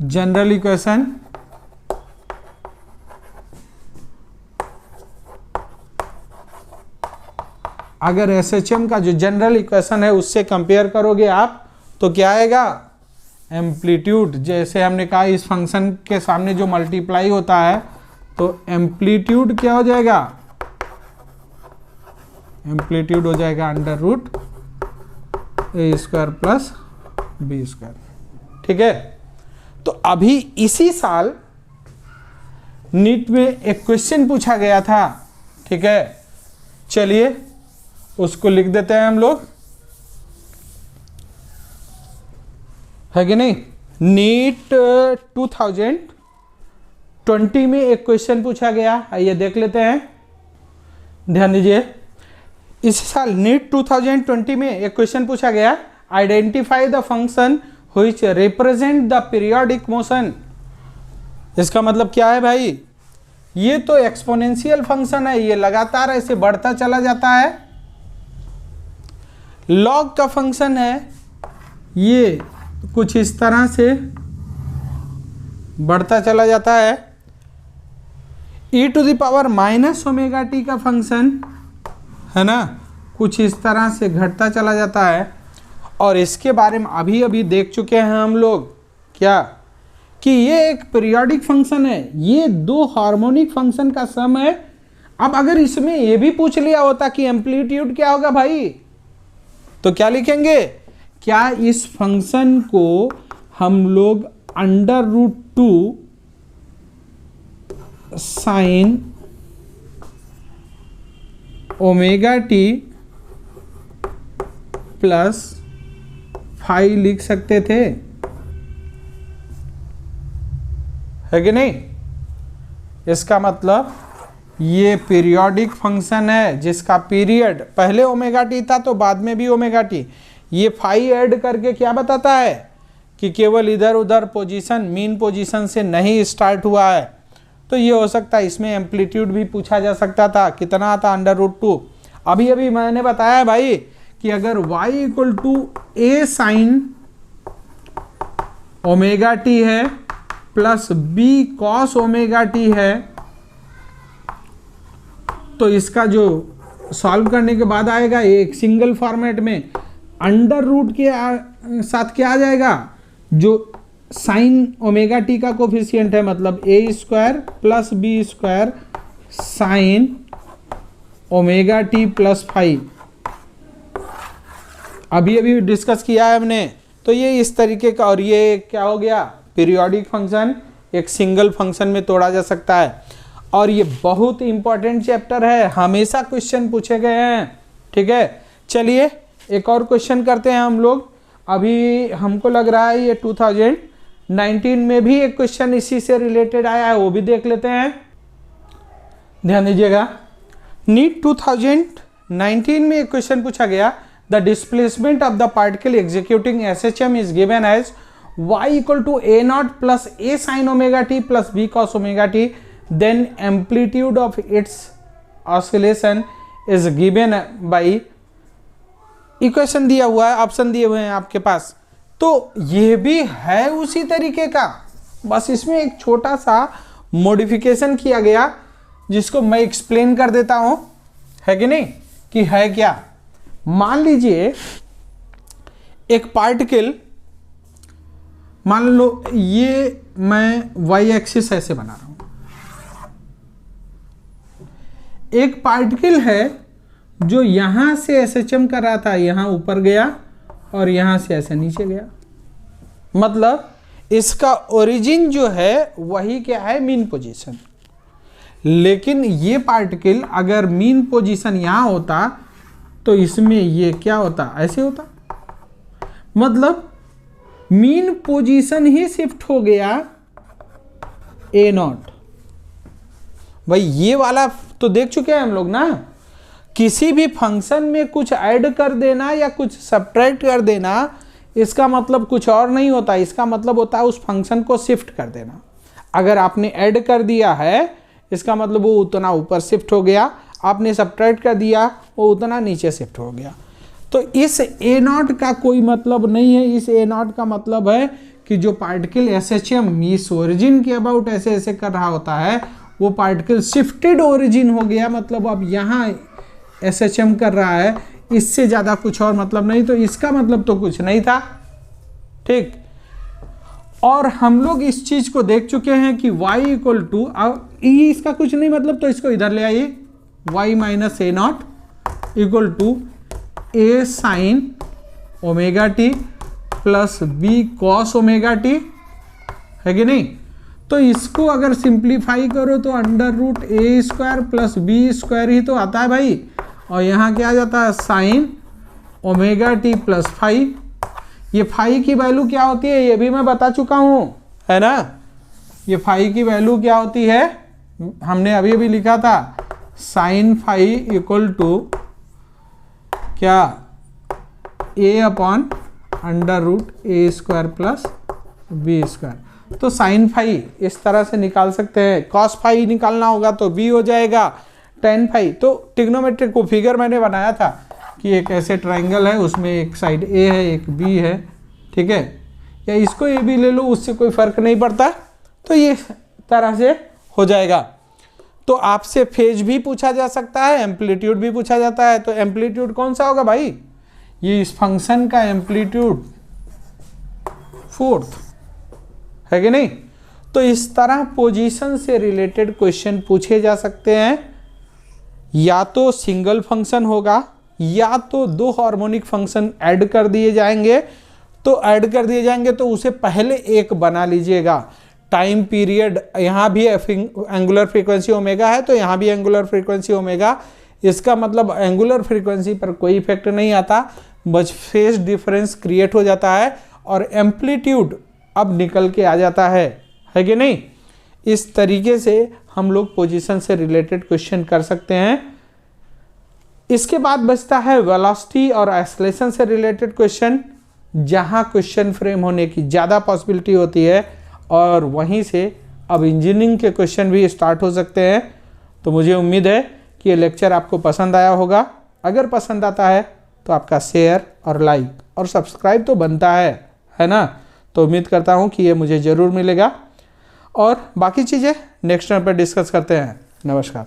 general equation अगर एसएचएम का जो जनरल इक्वेशन है उससे कंपेयर करोगे आप तो क्या आएगा? एम्पलीट्यूड। जैसे हमने कहा इस फंक्शन के सामने जो मल्टीप्लाई होता है तो एम्पलीट्यूड क्या हो जाएगा? एम्पलीट्यूड हो जाएगा under root a square plus B square, ठीक है। तो अभी इसी साल नीट में एक क्वेश्चन पूछा गया था, ठीक है, चलिए उसको लिख देते हैं हम लोग, है कि नहीं? नीट 2020 में एक क्वेश्चन पूछा गया, आइए देख लेते हैं, ध्यान दीजिए। इस साल नीट 2020 में एक क्वेश्चन पूछा गया, identify the function which represent the periodic motion. इसका मतलब क्या है भाई? ये तो एक्सपोनेंशियल फंक्शन है, ये लगातार ऐसे बढ़ता चला जाता है। लॉग का फंक्शन है, ये कुछ इस तरह से बढ़ता चला जाता है। e to the power minus omega t का फंक्शन है ना, कुछ इस तरह से घटता चला जाता है। और इसके बारे में अभी अभी देख चुके हैं हम लोग क्या, कि ये एक पीरियोडिक फंक्शन है, ये दो हार्मोनिक फंक्शन का सम है। अब अगर इसमें ये भी पूछ लिया होता कि एम्पलीट्यूड क्या होगा भाई, तो क्या लिखेंगे? क्या इस फंक्शन को हम लोग under root 2 sine omega t plus 5 लिख सकते थे, है कि नहीं? इसका मतलब ये पीरियोडिक फंक्शन है जिसका पीरियड पहले ओमेगा टी था तो बाद में भी ओमेगा टी। ये 5 ऐड करके क्या बताता है कि केवल इधर उधर पोजीशन, मीन पोजीशन से नहीं स्टार्ट हुआ है। तो ये हो सकता है इसमें एम्पलीट्यूड भी पूछा जा सकता था, कितना आता? Under root 2। अभी अभी मैंने बताया भाई कि अगर y equal to A sine omega t है plus b cos omega t है, तो इसका जो सॉल्व करने के बाद आएगा एक सिंगल फॉर्मेट में अंडर रूट के साथ क्या आ जाएगा? जो साइन ओमेगा टी का कोफिशिएंट है, मतलब A square plus B square sine omega t plus 5। अभी अभी डिस्कस किया है हमने। तो ये इस तरीके का, और ये क्या हो गया? पीरियोडिक फंक्शन एक सिंगल फंक्शन में तोड़ा जा सकता है। और ये बहुत इंपॉर्टेंट चैप्टर है, हमेशा क्वेश्चन पूछे गए हैं, ठीक है। चलिए एक और क्वेश्चन करते हैं हम लोग। अभी हमको लग रहा है ये 2019 में भी एक क्वेश्चन इसी से रिलेटेड आया है, वो भी देख लेते हैं, ध्यान दीजिएगा। नीट 2019 में एक क्वेश्चन पूछा गया, the displacement of the particle executing SHM is given as y equal to a naught plus a sine omega t plus b cos omega t then amplitude of its oscillation is given by, equation दिया हुआ है, option दिए हुए हैं आपके पास। तो ये भी है उसी तरीके का, बस इसमें एक छोटा सा मॉडिफिकेशन किया गया जिसको मैं एक्सप्लेन कर देता हूं, है कि नहीं, कि है क्या। मान लीजिए एक पार्टिकल, मान लो ये मैं वाई एक्सिस ऐसे बना रहा हूं, एक पार्टिकल है जो यहां से एसएचएम कर रहा था, यहां ऊपर गया और यहां से ऐसे नीचे गया, मतलब इसका ओरिजिन जो है वही क्या है, मीन पोजीशन। लेकिन ये पार्टिकल अगर मीन पोजीशन यहां होता तो इसमें ये क्या होता, ऐसे होता, मतलब मीन पोजीशन ही शिफ्ट हो गया ए नॉट। भाई ये वाला तो देख चुके हैं हम लोग ना, किसी भी फंक्शन में कुछ ऐड कर देना या कुछ सब्ट्रैक्ट कर देना, इसका मतलब कुछ और नहीं होता, इसका मतलब होता है उस फंक्शन को शिफ्ट कर देना। अगर आपने ऐड कर दिया है इसका मतलब वो उतना ऊपर शिफ्ट हो गया, आपने सब्ट्रैक्ट कर दिया वो उतना नीचे शिफ्ट हो गया। तो इस ए नॉट का कोई मतलब नहीं है, इस ए नॉट का मतलब है कि जो पार्टिकल एसएचएम इस ओरिजिन के अबाउट ऐसे ऐसे कर रहा होता है वो पार्टिकल शिफ्टेड ओरिजिन हो गया, मतलब अब यहाँ एसएचएम कर रहा है, इससे ज़्यादा कुछ और मतलब नहीं। तो इसका मतलब तो कुछ नहीं था, ठीक। और हम लोग इस चीज़ को देख चुके हैं कि y इक्वल टू, अब इसका कुछ नहीं मतलब तो इसको इधर ले आइए, y minus a naught equal to A sine omega t plus b cos omega t, है कि नहीं। तो इसको अगर सिंप्लीफाई करो तो under root a square plus B square ही तो आता है भाई, और यहाँ क्या आ जाता है sine omega t plus phi. ये फाई की वैल्यू क्या होती है ये भी मैं बता चुका हूँ, है ना। ये फाई की वैल्यू क्या होती है हमने अभी अभी लिखा था, साइन फाई इक्वल टू क्या, ए upon under root a square plus B square. तो साइन फाई इस तरह से निकाल सकते हैं, कॉस फाई निकालना होगा तो बी हो जाएगा, टेन फाई। तो ट्रिग्नोमेट्रिक को फिगर मैंने बनाया था कि एक ऐसे ट्राइंगल है, उसमें एक साइड ए है एक बी है, ठीक है, या इसको ए बी ले लो, उससे कोई फर्क नहीं पड़ता। तो ये तरह से हो जाएगा। तो आपसे फेज भी पूछा जा सकता है, एम्पलीट्यूड भी पूछा जाता है। तो एम्पलीट्यूड कौन सा होगा भाई, ये इस फंक्शन का एम्पलीट्यूड फोर्थ, है कि नहीं। तो इस तरह पोजीशन से रिलेटेड क्वेश्चन पूछे जा सकते हैं, या तो सिंगल फंक्शन होगा या तो दो हार्मोनिक फंक्शन ऐड कर दिए जाएंगे। तो ऐड कर दिए जाएंगे तो उसे पहले एक बना लीजिएगा। टाइम पीरियड, यहाँ भी एंगुलर फ्रीक्वेंसी ओमेगा है तो यहाँ भी एंगुलर फ्रीक्वेंसी ओमेगा, इसका मतलब एंगुलर फ्रीक्वेंसी पर कोई इफेक्ट नहीं आता, बस फेज डिफरेंस क्रिएट हो जाता है और एम्पलीट्यूड अब निकल के आ जाता है कि नहीं। इस तरीके से हम लोग पोजीशन से रिलेटेड क्वेश्चन कर सकते हैं। इसके बाद बचता है वेलोसिटी और एक्सेलरेशन से रिलेटेड क्वेश्चन, जहां क्वेश्चन फ्रेम होने की ज़्यादा पॉसिबिलिटी होती है और वहीं से अब इंजीनियरिंग के क्वेश्चन भी स्टार्ट हो सकते हैं। तो मुझे उम्मीद है कि ये लेक्चर आपको पसंद आया होगा। अगर पसंद आता है तो आपका शेयर और लाइक और सब्सक्राइब तो बनता है ना। तो उम्मीद करता हूँ कि ये मुझे ज़रूर मिलेगा और बाकी चीज़ें नेक्स्ट टाइम पर डिस्कस करते हैं। नमस्कार।